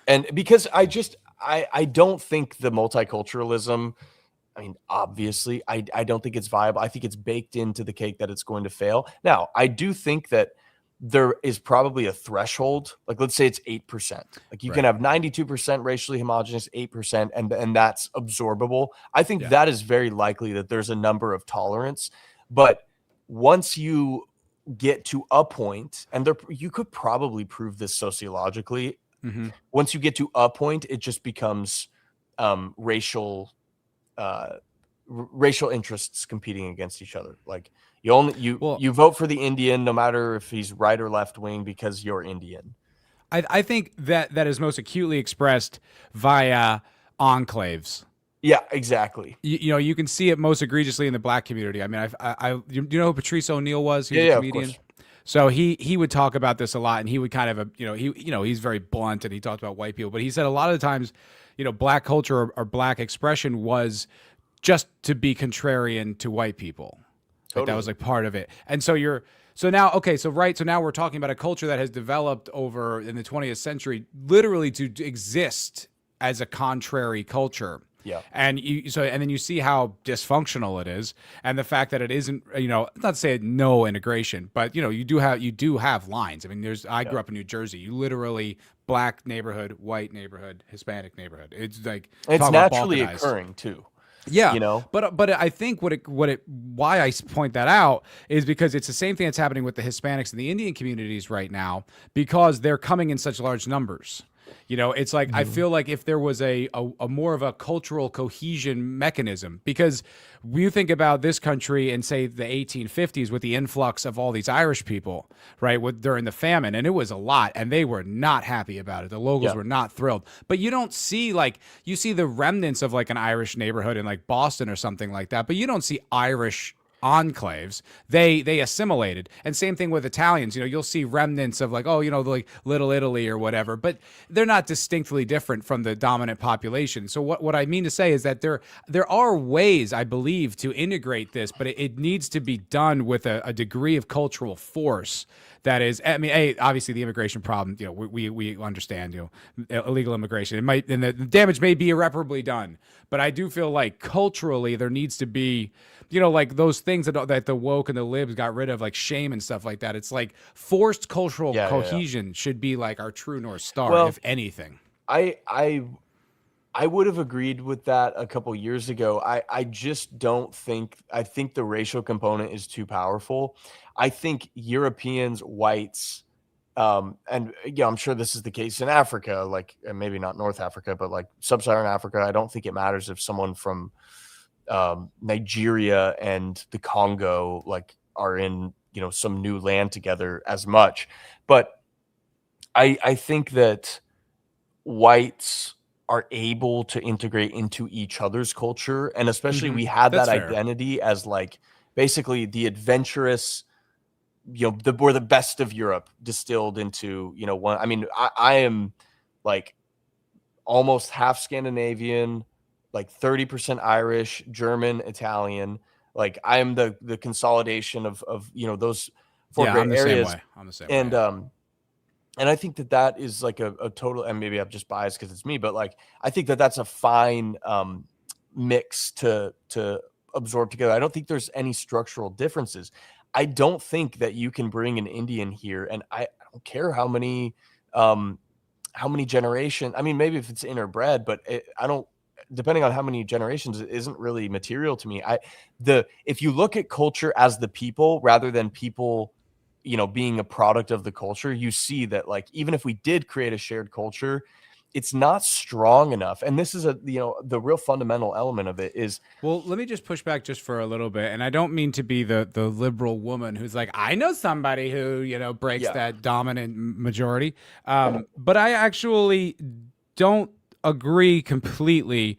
And because I don't think the multiculturalism, I mean, obviously, I don't think it's viable. I think it's baked into the cake that it's going to fail. Now, I do think that there is probably a threshold. Like, let's say it's 8%. Like, you can Right. have 92% racially homogenous, 8%, and that's absorbable. I think Yeah. that is very likely that there's a number of tolerance. But once you get to a point, and you could probably prove this sociologically, Hmm. once you get to a point, it just becomes racial uh, racial interests competing against each other. Like Well, you vote for the Indian no matter if he's right or left wing because you're Indian. I think that is most acutely expressed via enclaves. Yeah, exactly. You can see it most egregiously in the black community. I mean, you know who Patrice O'Neal was? He Yeah, was a yeah, of comedian. course. So he would talk about this a lot, and he would kind of he's very blunt, and he talked about white people, but he said a lot of the times, black culture or black expression was just to be contrarian to white people. Like that was Totally. like part of it. And so now okay, so now we're talking about a culture that has developed over in the 20th century literally to exist as a contrary culture. Yeah. And then you see how dysfunctional it is, and the fact that it isn't, not to say no integration, but you do have lines. I mean, I Yeah. grew up in New Jersey. You literally black neighborhood, white neighborhood, Hispanic neighborhood. It's like It's talk about naturally balkanized. occurring too, Yeah, you know? but I think why I point that out is because it's the same thing that's happening with the Hispanics and the Indian communities right now because they're coming in such large numbers. It's like I Mhm. feel like if there was a more of a cultural cohesion mechanism, because you think about this country and say the 1850s with the influx of all these Irish people, right, during the famine, and it was a lot, and they were not happy about it. The locals Yeah. were not thrilled. But you don't see you see the remnants of like an Irish neighborhood in like Boston or something like that, but you don't see Irish enclaves. They assimilated. And same thing with Italians. You'll see remnants of like, like Little Italy or whatever, but they're not distinctly different from the dominant population. So what I mean to say is that there are ways, I believe, to integrate this, but it needs to be done with a degree of cultural force that is, I mean, obviously the immigration problem, we understand, illegal immigration. It might, and the damage may be irreparably done, but I do feel like culturally there needs to be, like those things that the woke and the libs got rid of, like shame and stuff like that. It's like forced cultural Yeah, yeah, yeah. cohesion should be like our true North Star, Well, if anything. I I I would have agreed with that a couple years ago. I just don't think I think the racial component is too powerful. I think Europeans, whites, and yeah, I'm sure this is the case in Africa, like and maybe not North Africa, but like sub-Saharan Africa. I don't think it matters if someone from Nigeria and the Congo like are in some new land together as much. But I think that whites are able to integrate into each other's culture, and especially we had that That's fair. identity as like basically the adventurous, we're the best of Europe distilled into one. I mean, I am like almost half Scandinavian, like 30% Irish, German, Italian. Like I am the consolidation of those four Yeah, great I'm the same areas. way. I'm the same way. And Yeah. and I think that that is like a total, and maybe I'm just biased because it's me, but like I think that that's a fine mix to absorb together. I don't think there's any structural differences. I don't think that you can bring an Indian here, and I don't care how many generations. I mean, maybe if it's interbred, but I don't. Depending on how many generations, it isn't really material to me. If you look at culture as the people rather than people being a product of the culture, you see that like even if we did create a shared culture, it's not strong enough. And this is the real fundamental element of it is. Well, let me just push back just for a little bit. And I don't mean to be the liberal woman who's like, I know somebody who, breaks that dominant majority. But I actually don't agree completely.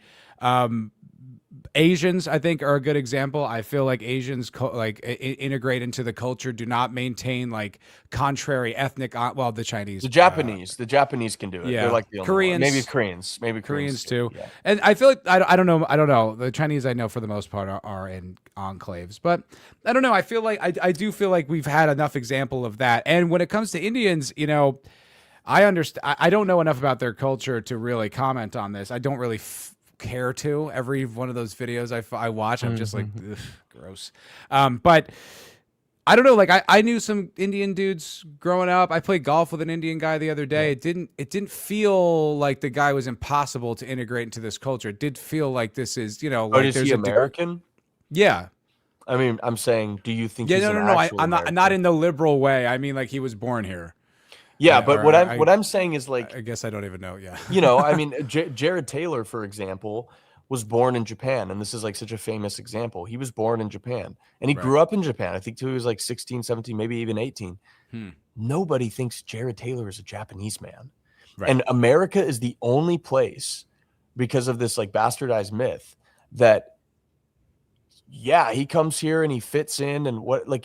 Asians, I think, are a good example. I feel like Asians integrate into the culture, do not maintain like contrary ethnic. The Chinese, the Japanese can do it. Yeah, they're like the only Koreans, one. maybe Koreans too. Yeah. And I feel like I don't know. The Chinese, I know for the most part are in enclaves, but I don't know. I feel like I do feel like we've had enough example of that. And when it comes to Indians, I understand. I don't know enough about their culture to really comment on this. I don't really care to. Every one of those videos I watch, I'm just like, ugh, gross. But I don't know. Like I knew some Indian dudes growing up. I played golf with an Indian guy the other day. Yeah. It didn't feel like the guy was impossible to integrate into this culture. It did feel like this is, like is he American? Yeah. I mean, I'm saying, do you think? Yeah, he's I'm not in the liberal way. I mean, like he was born here. Yeah, but what I'm saying is like, I guess I don't even know. Yeah, I mean, Jared Taylor, for example, was born in Japan, and this is like such a famous example. He was born in Japan, and he grew up in Japan. I think till he was like 16, 17, maybe even 18. Nobody thinks Jared Taylor is a Japanese man, and America is the only place, because of this like bastardized myth, that he comes here and he fits in, and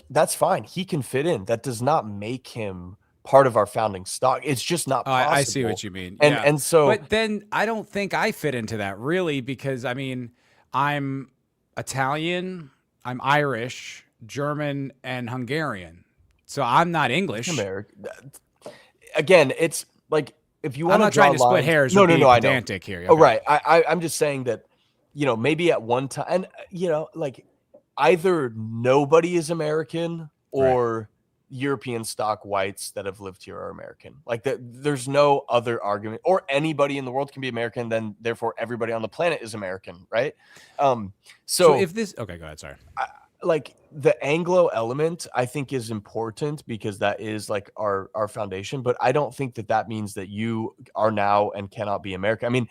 that's fine. He can fit in. That does not make him part of our founding stock. It's just not possible. I see what you mean. And so, but then I don't think I fit into that really, because I mean, I'm Italian, I'm Irish, German, and Hungarian. So I'm not English. Again, it's like, if you want I'm not trying to split hairs. No, pedantic here. Okay. Oh, right. I'm just saying that, maybe at one time, and like either nobody is American or European stock whites that have lived here are American. Like there's no other argument, or anybody in the world can be American, then therefore everybody on the planet is American, right? So if this, okay, go ahead. Sorry. Like the Anglo element, I think, is important because that is like our foundation. But I don't think that means that you are now and cannot be American. I mean,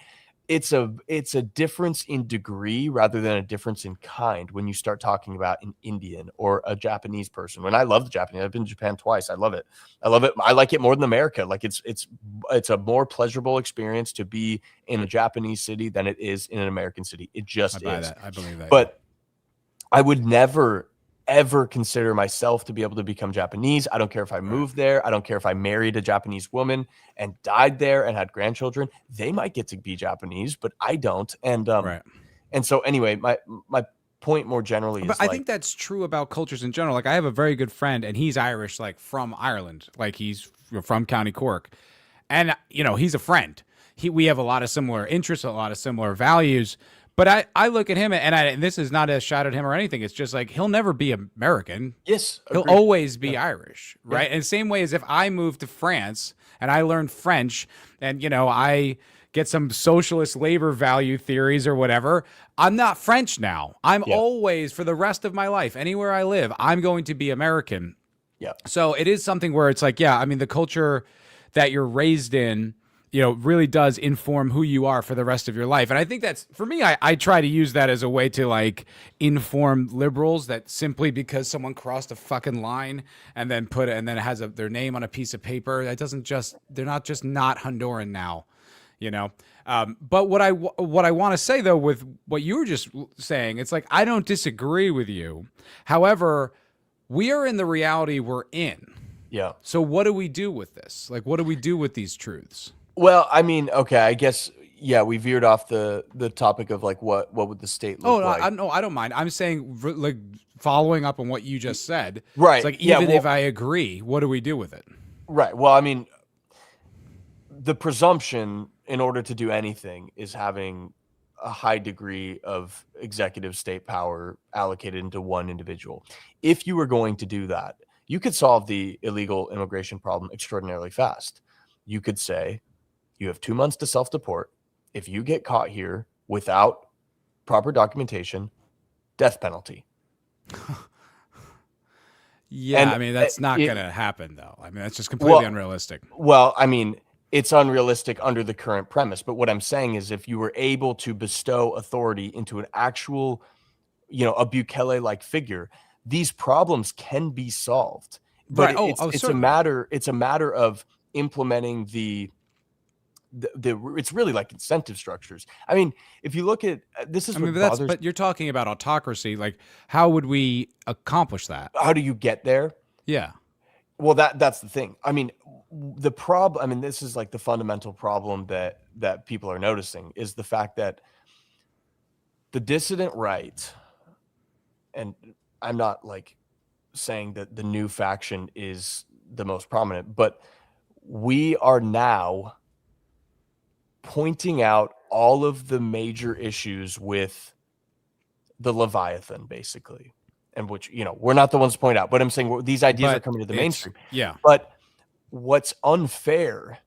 it's a difference in degree rather than a difference in kind when you start talking about an Indian or a Japanese person. When I love the Japanese, I've been to Japan twice. I love it. I like it more than America. Like it's a more pleasurable experience to be in a Japanese city than it is in an American city. It just is. I believe that. But I would never ever consider myself to be able to become Japanese. I don't care if I moved there. I don't care if I married a Japanese woman and died there and had grandchildren. They might get to be Japanese, but I don't. And and so anyway, my point more generally is, I think that's true about cultures in general. Like I have a very good friend, and he's Irish, like from Ireland, like he's from County Cork, and he's a friend. We have a lot of similar interests, a lot of similar values. But I look at him, and this is not a shot at him or anything. It's just like he'll never be American. Yes, he'll always be Irish, right? And same way as if I moved to France and I learned French, and I get some socialist labor value theories or whatever, I'm not French now. I'm always, for the rest of my life, anywhere I live, I'm going to be American. Yeah. So it is something where it's like, I mean, the culture that you're raised in, really does inform who you are for the rest of your life. And I think that's, for me, I try to use that as a way to like inform liberals that simply because someone crossed a fucking line and then it has their name on a piece of paper, they're not just not Honduran now, But what I want to say though, with what you were just saying, it's like, I don't disagree with you. However, we are in the reality we're in. Yeah. So what do we do with this? Like, what do we do with these truths? Well, I mean, okay, I guess, we veered off the topic of like what would the state look like. I don't mind. I'm saying, like, following up on what you just said. Right. It's like, even if I agree, what do we do with it? Right. Well, I mean, the presumption in order to do anything is having a high degree of executive state power allocated into one individual. If you were going to do that, you could solve the illegal immigration problem extraordinarily fast. You could say, you have 2 months to self-deport. If you get caught here without proper documentation, death penalty. I mean, that's not going to happen, though. I mean, that's just completely unrealistic. Well, I mean, it's unrealistic under the current premise. But what I'm saying is, if you were able to bestow authority into an actual, a Bukele-like figure, these problems can be solved. But Right. it's a matter of implementing the it's really like incentive structures. I mean, if you look at this, is what bothers. But you're talking about autocracy. Like, how would we accomplish that? How do you get there? Yeah. Well, that's the thing. I mean, the problem. I mean, this is like the fundamental problem that people are noticing, is the fact that the dissident right, and I'm not like saying that the new faction is the most prominent, but we are now pointing out all of the major issues with the Leviathan, basically, and which, we're not the ones to point out, but I'm saying these ideas are coming to the mainstream. Yeah. But what's unfair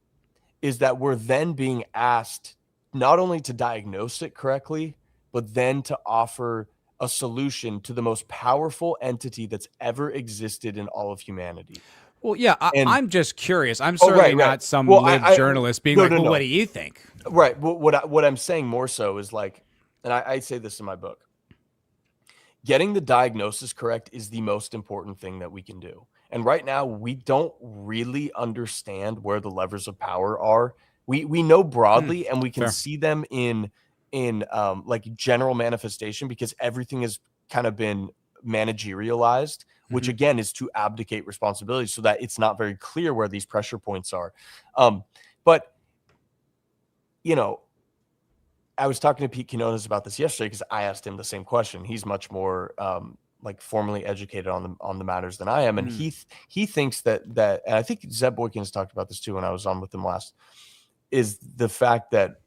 is that we're then being asked not only to diagnose it correctly, but then to offer a solution to the most powerful entity that's ever existed in all of humanity. Well, yeah, I'm just curious. I'm certainly not some journalist being like, what do you think? Right. What I'm saying more so is like, and I say this in my book, getting the diagnosis correct is the most important thing that we can do. And right now, we don't really understand where the levers of power are. We know broadly, and we can see them in like general manifestation, because everything has kind of been managerialized, which again is to abdicate responsibility so that it's not very clear where these pressure points are. But I was talking to Pete Quinones about this yesterday, because I asked him the same question. He's much more like formally educated on the matters than I am, and he thinks that, and I think Zeb Boykins talked about this too when I was on with him last, is the fact that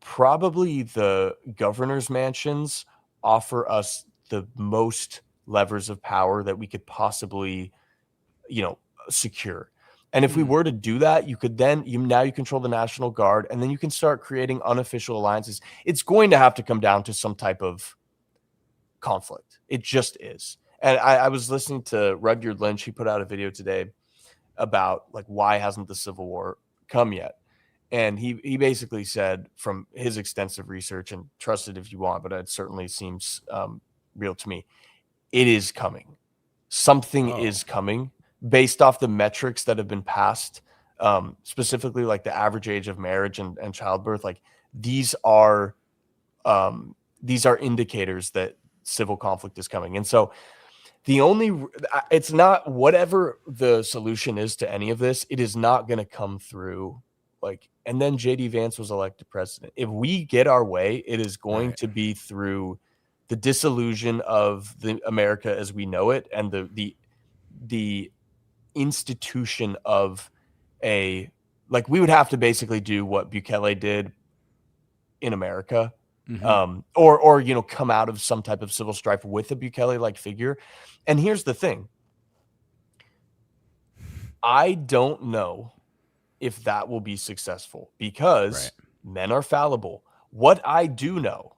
probably the governor's mansions offer us the most levers of power that we could possibly, secure. And if we were to do that, you could then, now you control the National Guard, and then you can start creating unofficial alliances. It's going to have to come down to some type of conflict. It just is. And I was listening to Rudyard Lynch. He put out a video today about like, why hasn't the Civil War come yet? And he basically said, from his extensive research, and trust it if you want, but it certainly seems real to me, it is coming. Something is coming based off the metrics that have been passed, specifically like the average age of marriage and childbirth. Like these are indicators that civil conflict is coming. And so it's not, whatever the solution is to any of this, it is not going to come through like, and then JD Vance was elected president. If we get our way, it is going to be through the dissolution of the America as we know it, and the institution of we would have to basically do what Bukele did in America, or come out of some type of civil strife with a Bukele-like figure. And here's the thing. I don't know if that will be successful, because men are fallible. What I do know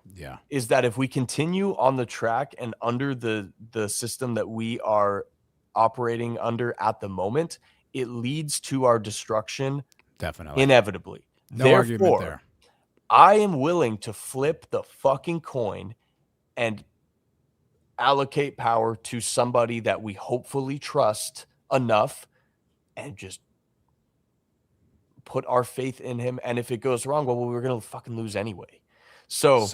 is that if we continue on the track and under the system that we are operating under at the moment, it leads to our destruction. Definitely. Inevitably. No argument there. I am willing to flip the fucking coin and allocate power to somebody that we hopefully trust enough, and just put our faith in him. And if it goes wrong, well, we're going to fucking lose anyway. So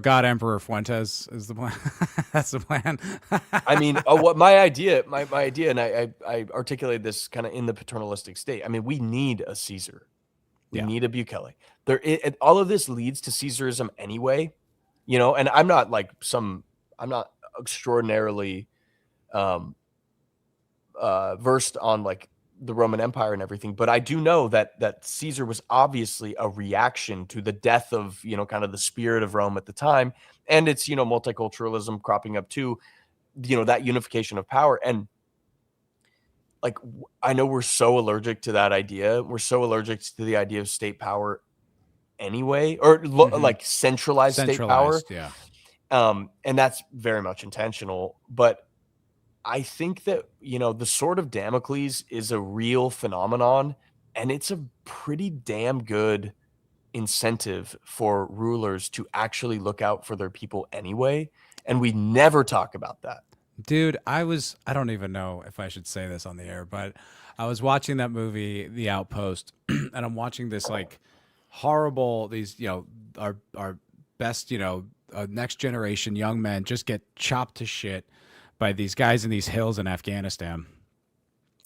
God Emperor Fuentes is the plan. That's the plan. I mean, what my idea, and I articulated this kind of in the paternalistic state. I mean, we need a Caesar. We need a Bukele. All of this leads to Caesarism anyway, and I'm not extraordinarily versed on like the Roman Empire and everything, but I do know that Caesar was obviously a reaction to the death of, kind of the spirit of Rome at the time. And it's, multiculturalism cropping up too, that unification of power. And like, I know we're so allergic to that idea. We're so allergic to the idea of state power anyway, or like centralized state power. Yeah. And that's very much intentional, but I think that, the sword of Damocles is a real phenomenon, And it's a pretty damn good incentive for rulers to actually look out for their people anyway. And we never talk about that. Dude, I don't even know if I should say this on the air, but I was watching that movie, The Outpost, and I'm watching this like horrible, these, our best, next generation young men just get chopped to shit by these guys in these hills in Afghanistan.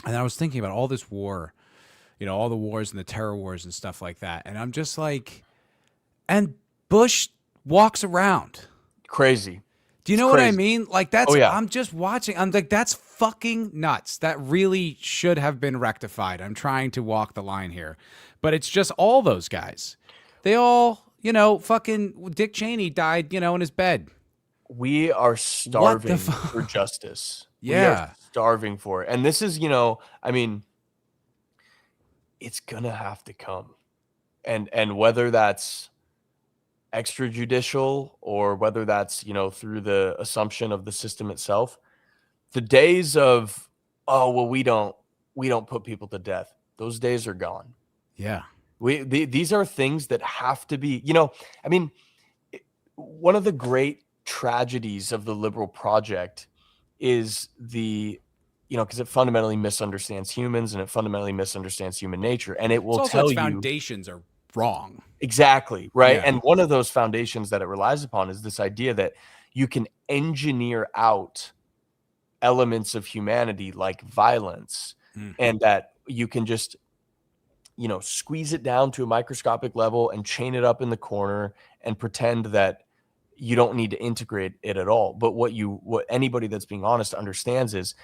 And I was thinking about all this war, all the wars and the terror wars and stuff like that. And I'm just like, and Bush walks around. Crazy. Do you know what I mean? Like that's, Oh, yeah. I'm just watching. I'm like, that's fucking nuts. That really should have been rectified. I'm trying to walk the line here, but it's just all those guys. They all, fucking Dick Cheney died, in his bed. We are starving for justice. Yeah. We are starving for it. And this is, I mean, it's gonna have to come. And whether that's extrajudicial or whether that's, through the assumption of the system itself, the days of, oh, well, we don't put people to death, those days are gone. Yeah. These are things that have to be, I mean, one of the great tragedies of the liberal project is because it fundamentally misunderstands humans and it fundamentally misunderstands human nature, and it will tell you foundations are wrong. Exactly, right? Yeah. And one of those foundations that it relies upon is this idea that you can engineer out elements of humanity like violence, and that you can just squeeze it down to a microscopic level and chain it up in the corner and pretend that you don't need to integrate it at all. But what anybody that's being honest understands is,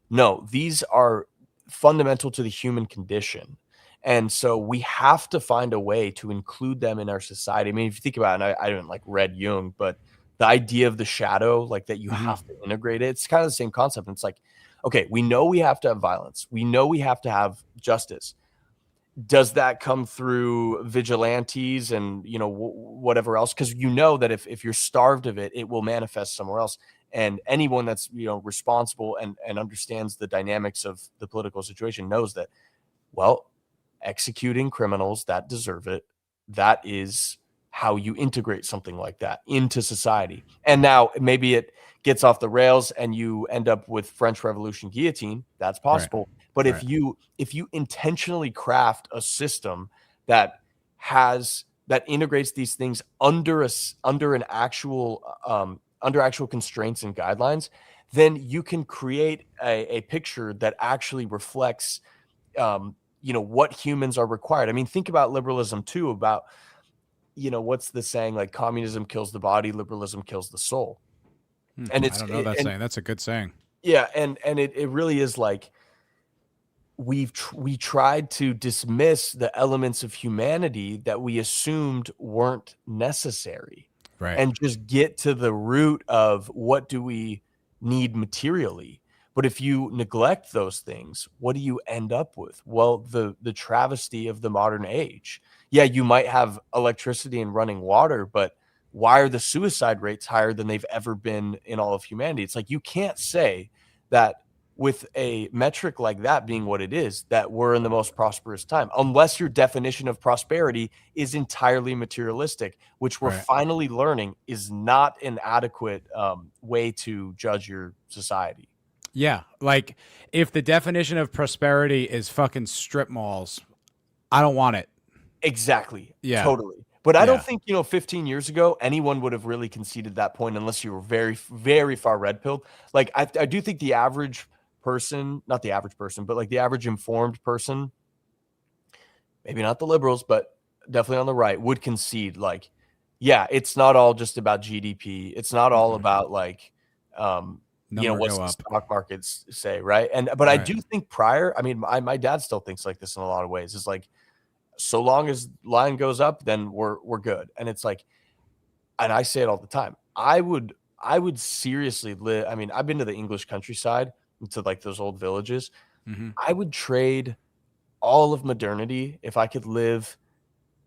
no, these are fundamental to the human condition. And so we have to find a way to include them in our society. I mean, if you think about it, and I haven't read Jung, but the idea of the shadow, like that you have to integrate it, it's kind of the same concept. And it's like, okay, we know we have to have violence. We know we have to have justice. Does that come through vigilantes and, whatever else? Because that if you're starved of it, it will manifest somewhere else. And anyone that's, responsible and understands the dynamics of the political situation knows that, well, executing criminals that deserve it, that is how you integrate something like that into society. And now maybe it gets off the rails and you end up with French Revolution guillotine. That's possible. Right. But if you intentionally craft a system that integrates these things under actual constraints and guidelines, then you can create a picture that actually reflects what humans are required. I mean, think about liberalism too, about, what's the saying, like communism kills the body, liberalism kills the soul. And I don't know that saying. That's a good saying. Yeah. And it really is like, we tried to dismiss the elements of humanity that we assumed weren't necessary. Right. And just get to the root of what do we need materially. But if you neglect those things, what do you end up with? Well, the travesty of the modern age. Yeah, you might have electricity and running water, but why are the suicide rates higher than they've ever been in all of humanity? It's like, you can't say that with a metric like that being what it is, that we're in the most prosperous time, unless your definition of prosperity is entirely materialistic, which we're finally learning is not an adequate way to judge your society. Yeah. Like if the definition of prosperity is fucking strip malls, I don't want it. Exactly. Yeah. Totally. But I don't think, 15 years ago, anyone would have really conceded that point unless you were very, very far red pilled. Like I do think the average person, not the average person, but like the average informed person, maybe not the liberals, but definitely on the right, would concede like, yeah, it's not all just about GDP. It's not all about like, what's the stock markets say, right? But I do think prior, I mean, my dad still thinks like this in a lot of ways. It's like, so long as line goes up, then we're good. And it's like, and I say it all the time, I would seriously live. I mean, I've been to the English countryside, to like those old villages. I would trade all of modernity if I could live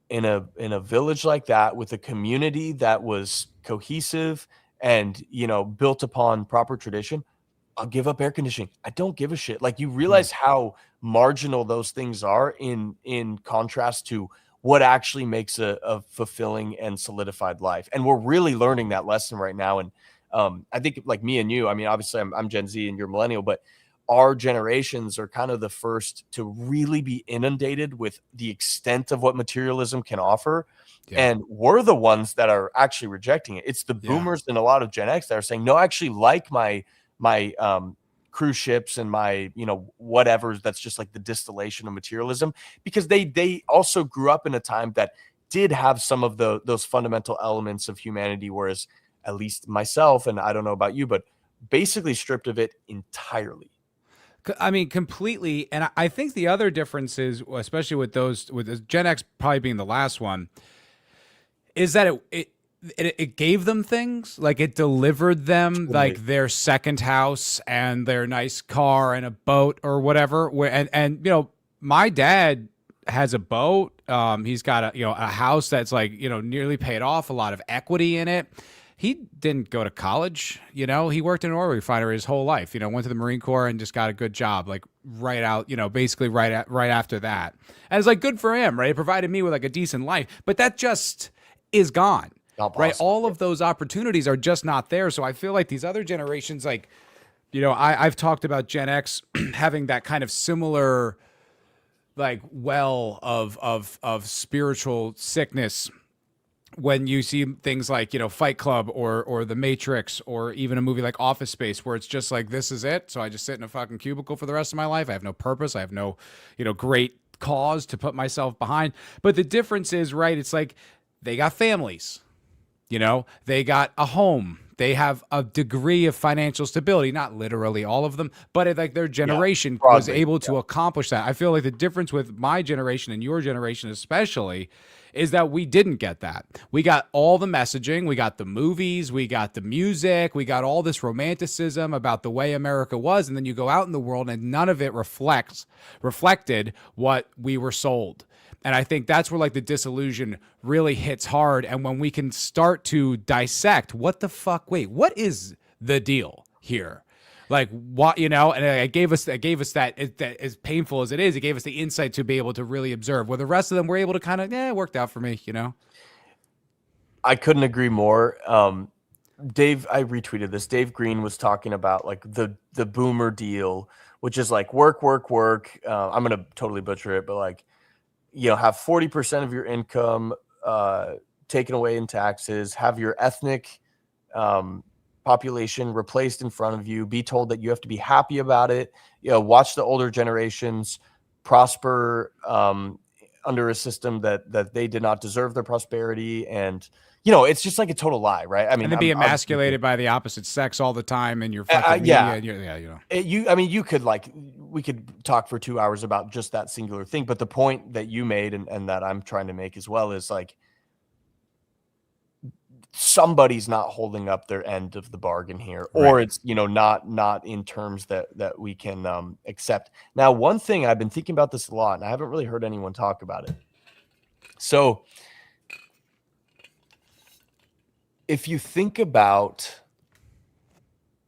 in a village like that with a community that was cohesive and built upon proper tradition. I'll give up air conditioning. I don't give a shit. Like, you realize how marginal those things are in contrast to what actually makes a fulfilling and solidified life. And we're really learning that lesson right now. And I think, like me and you, I mean, obviously I'm Gen Z and you're millennial, but our generations are kind of the first to really be inundated with the extent of what materialism can offer. Yeah. And we're the ones that are actually rejecting it. It's the Yeah. boomers and a lot of Gen X that are saying, no, I actually like my cruise ships and my, whatever, that's just like the distillation of materialism, because they also grew up in a time that did have some of those fundamental elements of humanity, whereas at least myself, and I don't know about you, but basically stripped of it entirely. I mean, completely. And I think the other difference is, especially with Gen X probably being the last one, is that it gave them things, like it delivered them like their second house and their nice car and a boat or whatever. And my dad has a boat. He's got a house that's like, nearly paid off, a lot of equity in it. He didn't go to college. He worked in an oil refinery his whole life. Went to the Marine Corps and just got a good job, like right out, basically right after that. And it's like, good for him, right? It provided me with like a decent life, but that just is gone, right? All of those opportunities are just not there. So I feel like these other generations, like, I've talked about Gen X having that kind of similar, like, well of spiritual sickness when you see things like, Fight Club or The Matrix, or even a movie like Office Space, where it's just like, this is it. So I just sit in a fucking cubicle for the rest of my life. I have no purpose. I have no, great cause to put myself behind. But the difference is, right, it's like they got families, they got a home. They have a degree of financial stability, not literally all of them, but like their generation was able to accomplish that. I feel like the difference with my generation and your generation especially is that we didn't get that. We got all the messaging, we got the movies, we got the music, we got all this romanticism about the way America was, and then you go out in the world and none of it reflected what we were sold. And I think that's where like the disillusion really hits hard. And when we can start to dissect what what is the deal here? Like, what, and it gave us that as painful as it is, it gave us the insight to be able to really observe, where the rest of them were able to kind of, it worked out for me, I couldn't agree more. Dave, I retweeted this. Dave Green was talking about like the boomer deal, which is like work. I'm going to totally butcher it, but like, have 40% of your income taken away in taxes, have your ethnic population replaced in front of you, be told that you have to be happy about it, watch the older generations prosper under a system that they did not deserve their prosperity. And, it's just like a total lie, right? I mean, and then be emasculated by the opposite sex all the time in your fucking media. And you could we could talk for 2 hours about just that singular thing. But the point that you made and that I'm trying to make as well is like, somebody's not holding up their end of the bargain here, or it's, not in terms that we can accept. Now, one thing, I've been thinking about this a lot and I haven't really heard anyone talk about it. So if you think about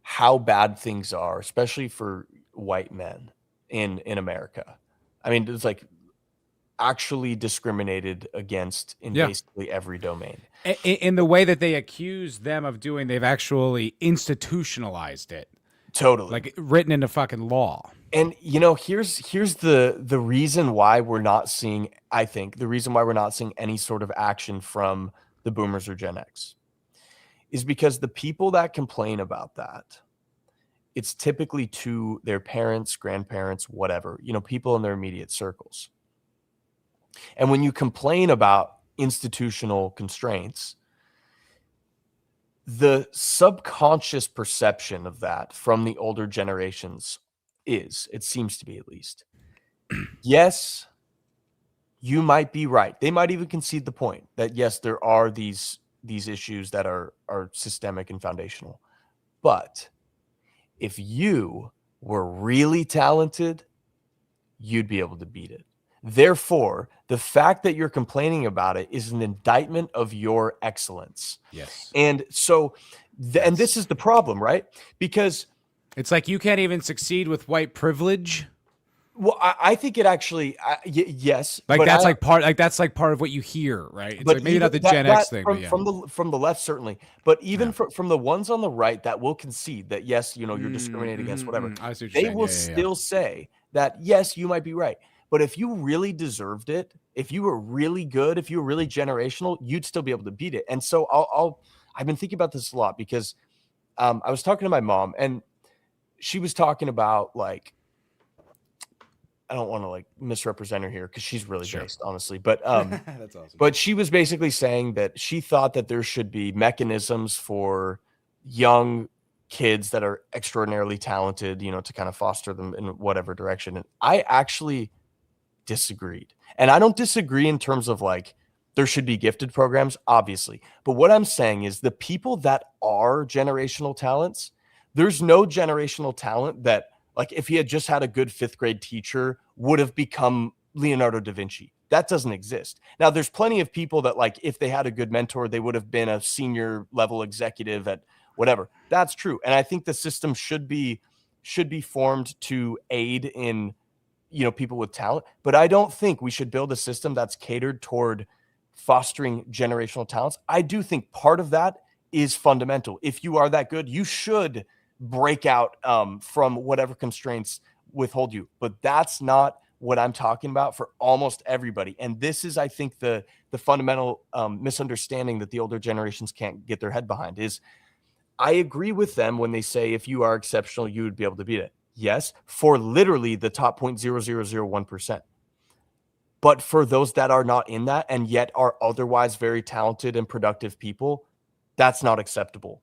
how bad things are, especially for white men in America, I mean, it's like actually discriminated against in basically every domain. In the way that they accuse them of doing, they've actually institutionalized it. Totally. Like written into fucking law. And, here's the reason why we're not seeing, I think, the reason why we're not seeing any sort of action from the boomers or Gen X is because the people that complain about that, it's typically to their parents, grandparents, whatever, people in their immediate circles. And when you complain about institutional constraints, the subconscious perception of that from the older generations is, it seems to be at least, yes, you might be right. They might even concede the point that, yes, there are these issues that are systemic and foundational. But if you were really talented, you'd be able to beat it. Therefore, the fact that you're complaining about it is an indictment of your excellence. Yes. And so, and this is the problem, right? Because It's like you can't even succeed with white privilege. Well, I think it actually, yes, Like but that's like part of what you hear, right? It's but like maybe even not the Gen X thing, but yeah. from the left certainly, but even Yeah. from the ones on the right that will concede that yes, you're discriminated against, whatever, I see what you're they saying. will Yeah. still say that yes, you might be right, but if you really deserved it, if you were really good, if you were really generational, you'd still be able to beat it. And so I've been thinking about this a lot because I was talking to my mom and she was talking about like, I don't want to like misrepresent her here because she's really Sure. based, honestly. But That's awesome. but she was basically saying that she thought that there should be mechanisms for young kids that are extraordinarily talented, to kind of foster them in whatever direction. And I actually disagreed. And I don't disagree in terms of like there should be gifted programs, obviously. But what I'm saying is the people that are generational talents, there's no generational talent that, like, if he had just had a good fifth grade teacher, would have become Leonardo da Vinci. That doesn't exist. Now, there's plenty of people that, like, if they had a good mentor, they would have been a senior level executive at whatever. That's true. And I think the system should be formed to aid in, people with talent. But I don't think we should build a system that's catered toward fostering generational talents. I do think part of that is fundamental. If you are that good, you should break out from whatever constraints withhold you. But that's not what I'm talking about for almost everybody. And this is, I think, the fundamental misunderstanding that the older generations can't get their head behind is I agree with them when they say if you are exceptional, you would be able to beat it. Yes, for literally the top 0.0001%. But for those that are not in that and yet are otherwise very talented and productive people, that's not acceptable.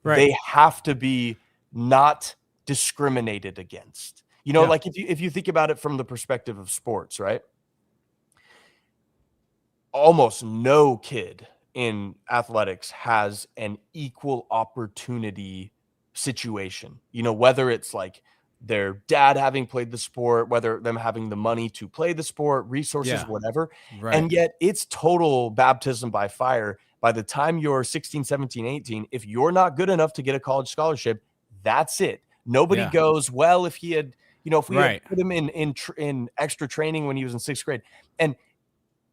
Right. They have to be not discriminated against. Like if you think about it from the perspective of sports, right? Almost no kid in athletics has an equal opportunity situation. Whether it's like their dad having played the sport, whether them having the money to play the sport, resources, whatever. Right. And yet it's total baptism by fire. By the time you're 16, 17, 18, if you're not good enough to get a college scholarship, that's it. Nobody goes, well, if he had, if we had put him in extra training when he was in sixth grade. And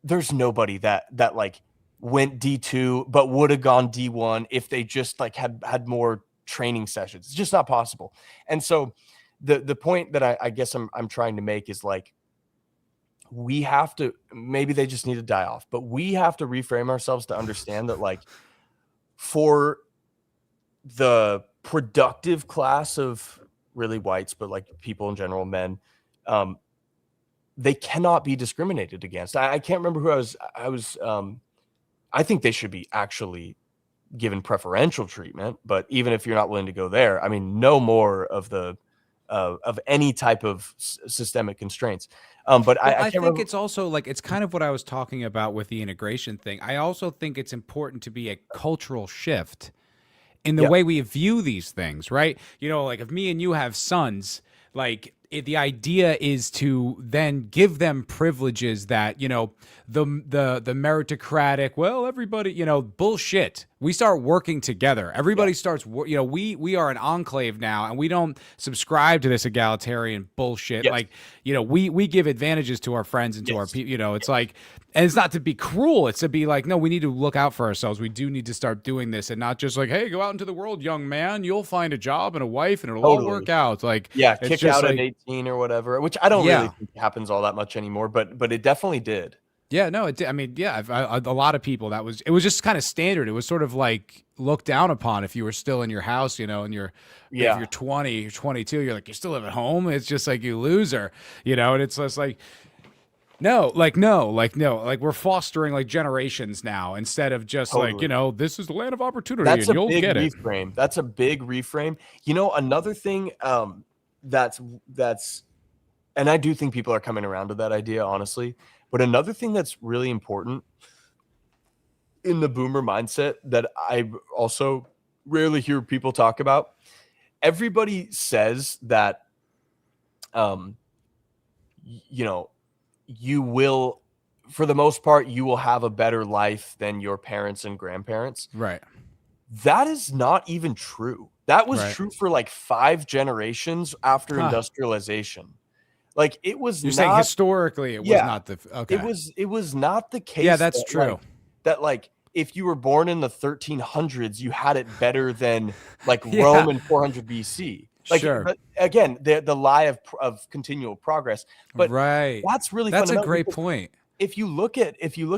there's nobody that like went D2, but would have gone D1 if they just like had more training sessions. It's just not possible. And so the point that I guess I'm trying to make is like, we have to, maybe they just need to die off, but we have to reframe ourselves to understand that like for the productive class of really whites, but like people in general, men, they cannot be discriminated against. I can't remember who I think they should be actually given preferential treatment, but even if you're not willing to go there, I mean, no more of any type of systemic constraints. But I think remember. It's also like, it's kind of what I was talking about with the integration thing. I also think it's important to be a cultural shift in the way we view these things, right? Like if me and you have sons, like the idea is to then give them privileges that, the meritocratic, well, everybody, bullshit. We start working together. Everybody starts, we are an enclave now, and we don't subscribe to this egalitarian bullshit. Yes. Like, we give advantages to our friends and to our people, it's like, and it's not to be cruel. It's to be like, no, we need to look out for ourselves. We do need to start doing this and not just like, hey, go out into the world, young man. You'll find a job and a wife and it'll all work out. Like, kick out at 18 or whatever, which I don't really think happens all that much anymore, but it definitely did. Yeah, no, it did. I mean, a lot of people it was just kind of standard. It was sort of like looked down upon if you were still in your house, and if you're 20, you're 22, you're like, you still live at home. It's just like, you loser, and it's just like, no, we're fostering like generations now instead of just like, this is the land of opportunity. That's and you'll get reframe. That's a big reframe. Another thing that's, and I do think people are coming around to that idea, honestly. But another thing that's really important in the boomer mindset that I also rarely hear people talk about, everybody says that, you will, for the most part, you will have a better life than your parents and grandparents. Right. That is not even true. That was Right. true for like 5 generations after Huh. industrialization. Like it was You're saying not, historically it was yeah, not the okay. it was not the Yeah, case that's that like true. if you were born in the 1300s, you had it better than like Yeah, Rome in 400 BC. Like, sure. but again, the lie of continual progress. But Right. that's really That's a fundamental great because point. if you look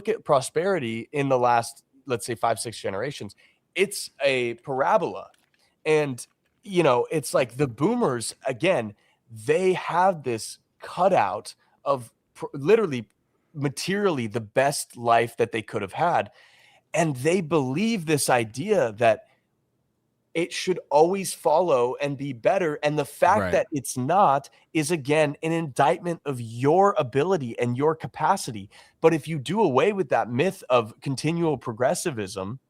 at prosperity in the last, let's say, 5 6 generations, it's a parabola. And it's like the boomers, again, they have this cutout of literally materially the best life that they could have had, and they believe this idea that it should always follow and be better. And the fact Right. that it's not is, again, an indictment of your ability and your capacity. But if you do away with that myth of continual progressivism,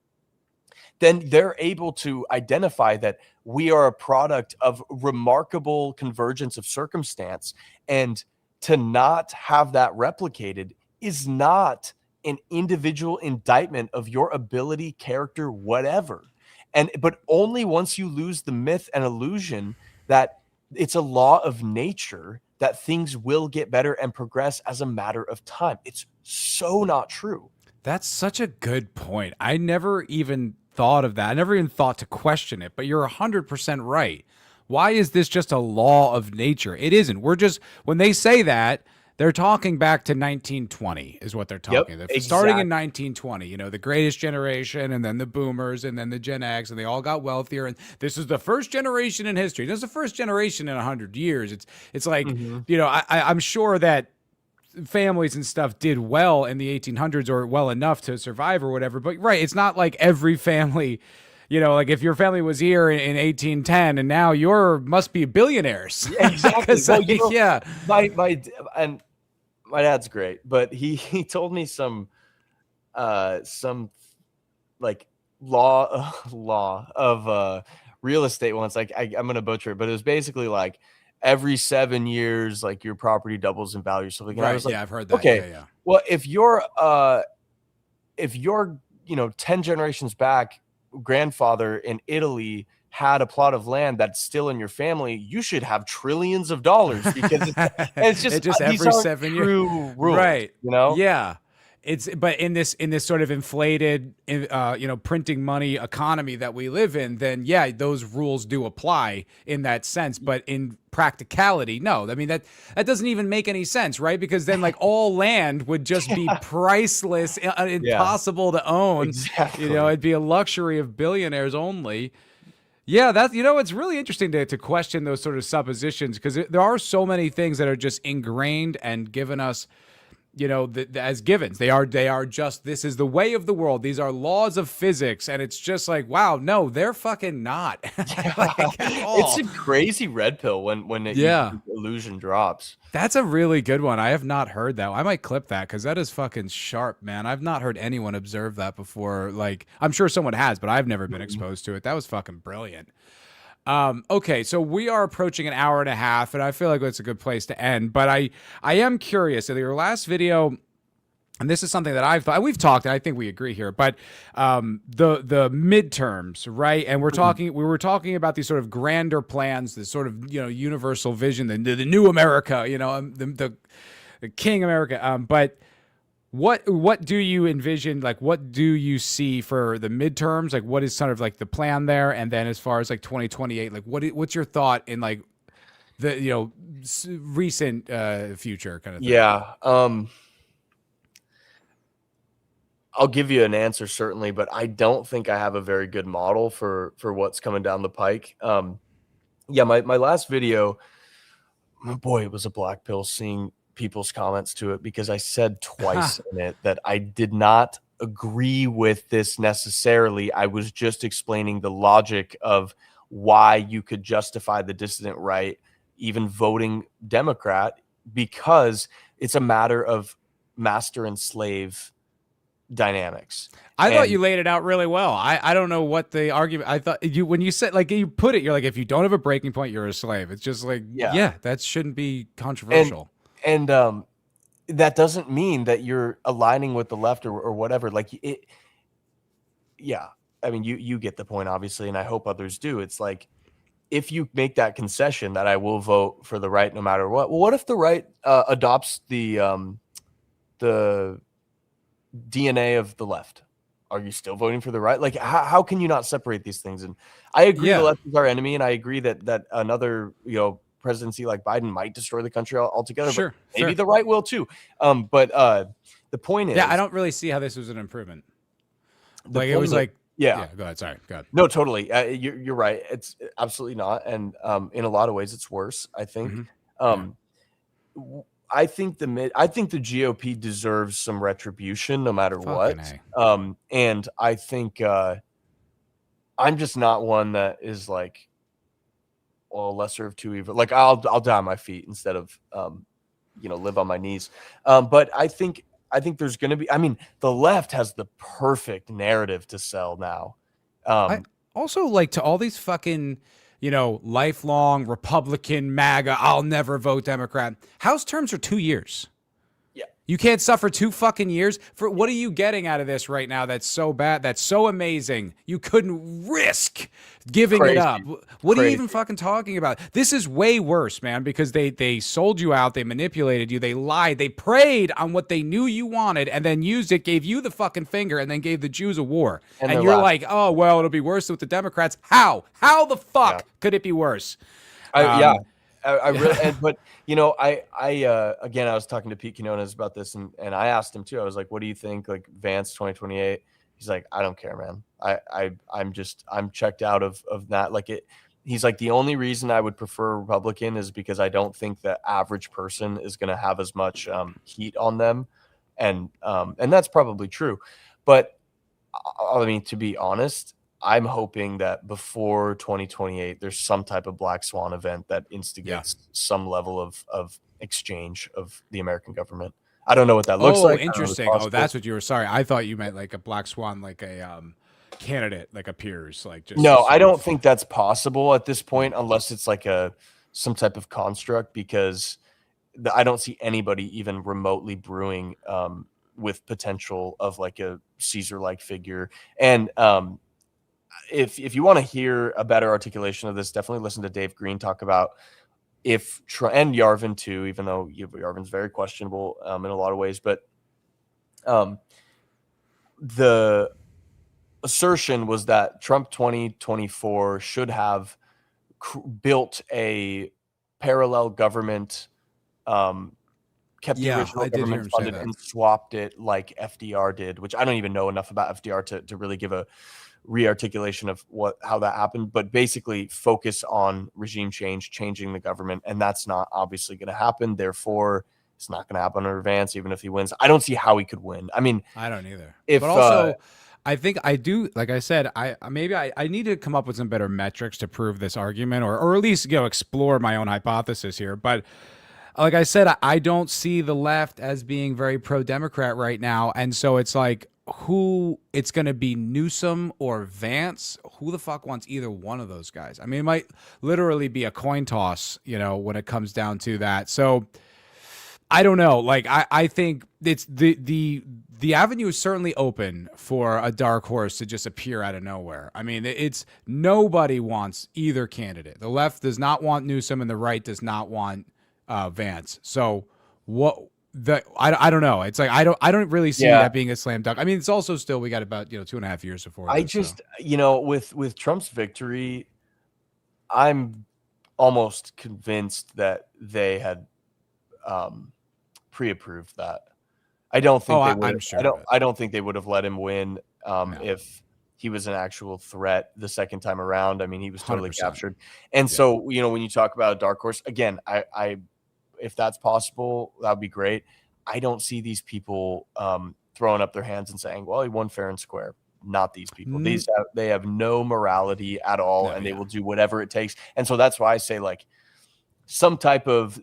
then they're able to identify that we are a product of remarkable convergence of circumstance. And to not have that replicated is not an individual indictment of your ability, character, whatever. But only once you lose the myth and illusion that it's a law of nature that things will get better and progress as a matter of time. It's so not true. That's such a good point. I never even thought of that. I never even thought to question it, but you're 100% right. Why is this just a law of nature? It isn't. We're just, when they say that, they're talking back to 1920 is what they're Yep, talking. They're starting in exactly. 1920, the greatest generation and then the boomers and then the Gen X and they all got wealthier and this is the first generation in history. This is the first generation in 100 years. It's like, Mhm. I'm sure that families and stuff did well in the 1800s or well enough to survive or whatever. But right, it's not like every family, like if your family was here in 1810 and now you're must be billionaires. Yeah, exactly. 'Cause, Well, yeah. and my dad's great, but he told me some like law of real estate once. Like I'm gonna butcher it, but it was basically like every 7 years, like your property doubles in value, something. And I Right. was like, Yeah, I've heard that. okay, Yeah, yeah. well, if you're 10 generations back, grandfather in Italy had a plot of land that's still in your family, you should have trillions of dollars because it's It just just these every aren't 7 years. true rules, Right. you know? Yeah. It's but in this sort of inflated printing money economy that we live in, then yeah, those rules do apply in that sense, but in practicality, no. I mean that doesn't even make any sense, right? Because then like all land would just be Yeah, priceless, yeah, impossible to own. exactly. It'd be a luxury of billionaires only. Yeah, that's it's really interesting to question those sort of suppositions because there are so many things that are just ingrained and given us as givens. They are just, this is the way of the world. These are laws of physics. And it's just like, wow, no, they're fucking not Yeah. like at It's all. a crazy red pill Yeah. the illusion drops. That's a really good one. I have not heard that. I might clip that because that is fucking sharp, man. I've not heard anyone observe that before. Like, I'm sure someone has, but I've never been Mhm. exposed to it. That was fucking brilliant. Okay, so we are approaching an hour and a half, and I feel like that's a good place to end. But I am curious. In your last video, and this is something that I've thought, we've talked, and I think we agree here, but the midterms, right? And Mhm. we were talking about these sort of grander plans, this sort of universal vision, the new America, the King America. But what do you envision? Like, what do you see for the midterms? Like, what is sort of like the plan there? And then as far as like 2028, like what's your thought in like the recent future kind of thing? Yeah. I'll give you an answer certainly, but I don't think I have a very good model for what's coming down the pike. Yeah, my last video, boy, it was a black pill seeing people's comments to it because I said twice in it that I did not agree with this necessarily. I was just explaining the logic of why you could justify the dissident right even voting Democrat because it's a matter of master and slave dynamics. I thought you And laid it out really well. I don't know what the argument. I thought when you said like you put it, you're like if you don't have a breaking point, you're a slave. It's just like yeah, yeah, that shouldn't be and controversial. and that doesn't mean that you're aligning with the left or whatever. Like it, yeah. I mean, you get the point, obviously, and I hope others do. It's like, if you make that concession that I will vote for the right no matter what, well, what if the right adopts the DNA of the left? Are you still voting for the right? Like, how can you not separate these things? And I agree the left is our enemy, and I agree that another presidency like Biden might destroy the country altogether. Sure, but maybe the right will too. But the point is, I don't really see how this was an improvement. Like, it was like, yeah. Go ahead. Sorry. Go ahead. No, totally. You're right. It's absolutely not. And in a lot of ways, it's worse, I think. I think the GOP deserves some retribution no matter what. And I think I'm just not one that is like, well, lesser of two evils. Like, I'll die on my feet instead of live on my knees. But I think there's going to be, I mean, the left has the perfect narrative to sell now. I also, like, to all these fucking, lifelong Republican MAGA, I'll never vote Democrat. House terms are 2 years. Yeah. You can't suffer 2 fucking years for what are you getting out of this right now? That's so bad. That's so amazing. You couldn't risk giving it up. What are you even fucking talking about? This is way worse, man, because they sold you out. They manipulated you. They lied. They preyed on what they knew you wanted and then used it, gave you the fucking finger, and then gave the Jews a war. And you're like, oh, well, it'll be worse with the Democrats. How? How the fuck could it be worse? I really, but again, I was talking to Pete Quinones about this, and I asked him too. I was like, "What do you think, like Vance 2028?" He's like, "I don't care, man. I'm checked out of that." Like it. He's like, the only reason I would prefer a Republican is because I don't think the average person is going to have as much heat on them, and that's probably true. But I mean, to be honest, I'm hoping that before 2028, there's some type of black swan event that instigates some level of exchange of the American government. I don't know what that looks like. Oh, interesting. Oh, that's what you were. Sorry, I thought you meant like a black swan, like a candidate, like appears. Like just no, I don't think that's possible at this point, unless it's like some type of construct, because I don't see anybody even remotely brewing with potential of like a Caesar-like figure. And if you want to hear a better articulation of this, definitely listen to Dave Green talk about and Yarvin too, even though Yarvin's very questionable in a lot of ways. But the assertion was that Trump 2024 should have built a parallel government, kept the original government funded and swapped it like FDR did, which I don't even know enough about FDR to really give a re-articulation of how that happened, but basically focus on regime change, changing the government, and that's not obviously going to happen. Therefore, it's not going to happen under Vance, even if he wins. I don't see how he could win. I mean, I don't either. But also, I think I do. Like I said, I need to come up with some better metrics to prove this argument, or at least explore my own hypothesis here. But like I said, I don't see the left as being very pro-Democrat right now, and so it's like, who it's going to be, Newsom or Vance? Who the fuck wants either one of those guys? I mean, it might literally be a coin toss, when it comes down to that. So I don't know. Like, I think it's the avenue is certainly open for a dark horse to just appear out of nowhere. I mean, it's nobody wants either candidate. The left does not want Newsom and the right does not want Vance. So what? I don't know. It's like I don't really see that being a slam dunk. I mean, it's also still, we got about 2.5 years before. With Trump's victory, I'm almost convinced that they had pre-approved that. I don't think they would. I'm sure I don't think they would have let him win if he was an actual threat the second time around. I mean, he was totally 100%. Captured. And so, when you talk about a dark horse, again, I if that's possible, that would be great. I don't see these people throwing up their hands and saying, well, he won fair and square. Not these people. They have no morality at all, and they will do whatever it takes. And so that's why I say, like, some type of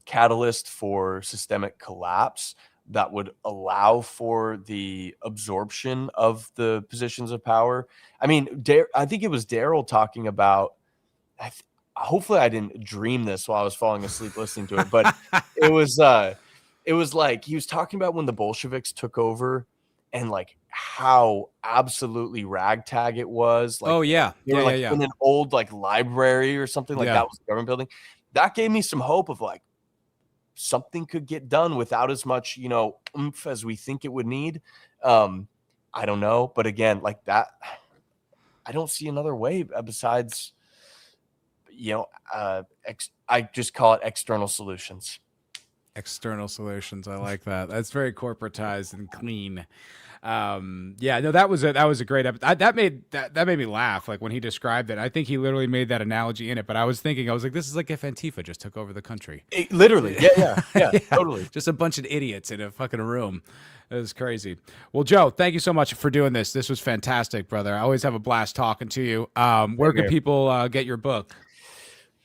catalyst for systemic collapse that would allow for the absorption of the positions of power. I mean, I think it was Daryl talking about, hopefully I didn't dream this while I was falling asleep listening to it, but it was like he was talking about when the Bolsheviks took over, and like how absolutely ragtag it was. Like, Oh yeah. they were Yeah, like yeah, in yeah. an old like library or something, like Yeah. that was the government building. That gave me some hope of like something could get done without as much, oomph as we think it would need. I don't know, but again, like that, I don't see another way besides, I just call it external solutions. External solutions. I like that. That's very corporatized and clean. Yeah, no, that was a great episode. That made me laugh. Like when he described it, I think he literally made that analogy in it. But I was like, this is like if Antifa just took over the country. Literally, yeah, totally. Just a bunch of idiots in a fucking room. It was crazy. Well, Joe, thank you so much for doing this. This was fantastic, brother. I always have a blast talking to you. Where can people get your book?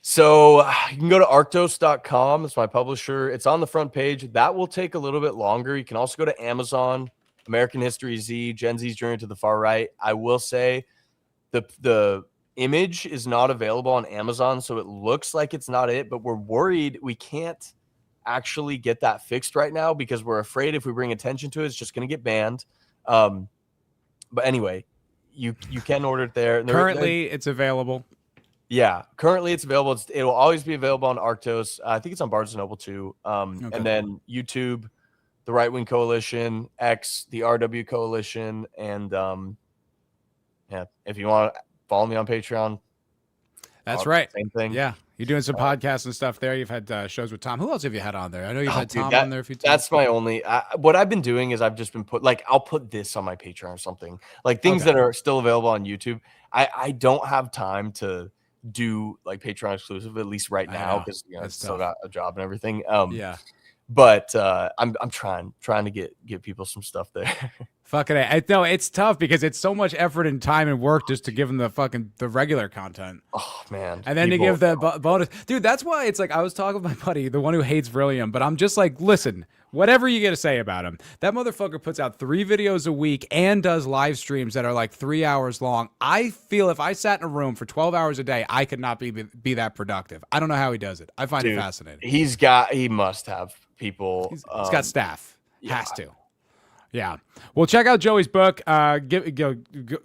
So you can go to arctos.com. It's my publisher. It's on the front page. That will take a little bit longer. You can also go to Amazon, American History Z, Gen Z's Journey to the Far Right. I will say the image is not available on Amazon, so it looks like it's not it, but we're worried we can't actually get that fixed right now because we're afraid if we bring attention to it, it's just going to get banned. But anyway, you can order it there. Currently, it's available. Yeah, currently it's available. It will always be available on Arctos. I think it's on Barnes & Noble too. Okay. And then YouTube, the Right Wing Coalition, X, the RW Coalition, and if you want to follow me on Patreon. That's right. Same thing. Yeah, you're doing some podcasts and stuff there. You've had shows with Tom. Who else have you had on there? I know you've had Tom on there a few times. That's my only. What I've been doing is I've just been I'll put this on my Patreon or something, like things that are still available on YouTube. I don't have time to do like Patreon exclusive, at least right now, because I still got a job and everything. But I'm trying to get people some stuff there. Fucking no, it's tough because it's so much effort and time and work just to give them the regular content. Oh man, and then to give the bonus, dude. That's why it's like I was talking with my buddy, the one who hates William, but I'm just like, listen, whatever you get to say about him, that motherfucker puts out 3 videos a week and does live streams that are like 3 hours long. I feel if I sat in a room for 12 hours a day, I could not be that productive. I don't know how he does it. I find it fascinating. He must have people. He's got staff. Yeah. Has to. Yeah. Well, check out Joey's book.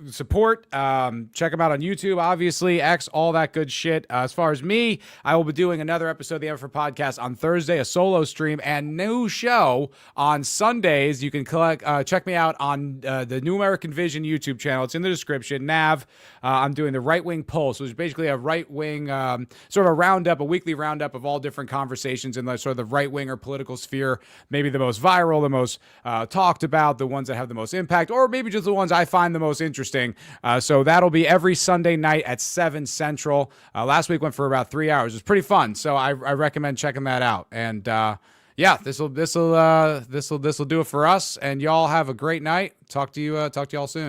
Support. Check him out on YouTube, obviously, X, all that good shit. As far as me, I will be doing another episode of the MFer Podcast on Thursday, a solo stream, and new show on Sundays. You can check me out on the New American Vision YouTube channel. It's in the description. Nav. I'm doing the Right Wing Pulse, which is basically a right wing sort of a weekly roundup of all different conversations in the sort of the right wing or political sphere. Maybe the most viral, the most talked about, the ones that have the most impact, or maybe just the ones I find the most interesting. So that'll be every Sunday night at 7 Central. Last week went for about 3 hours. It was pretty fun. So I recommend checking that out. And yeah, this'll do it for us. And y'all have a great night. Talk to y'all soon.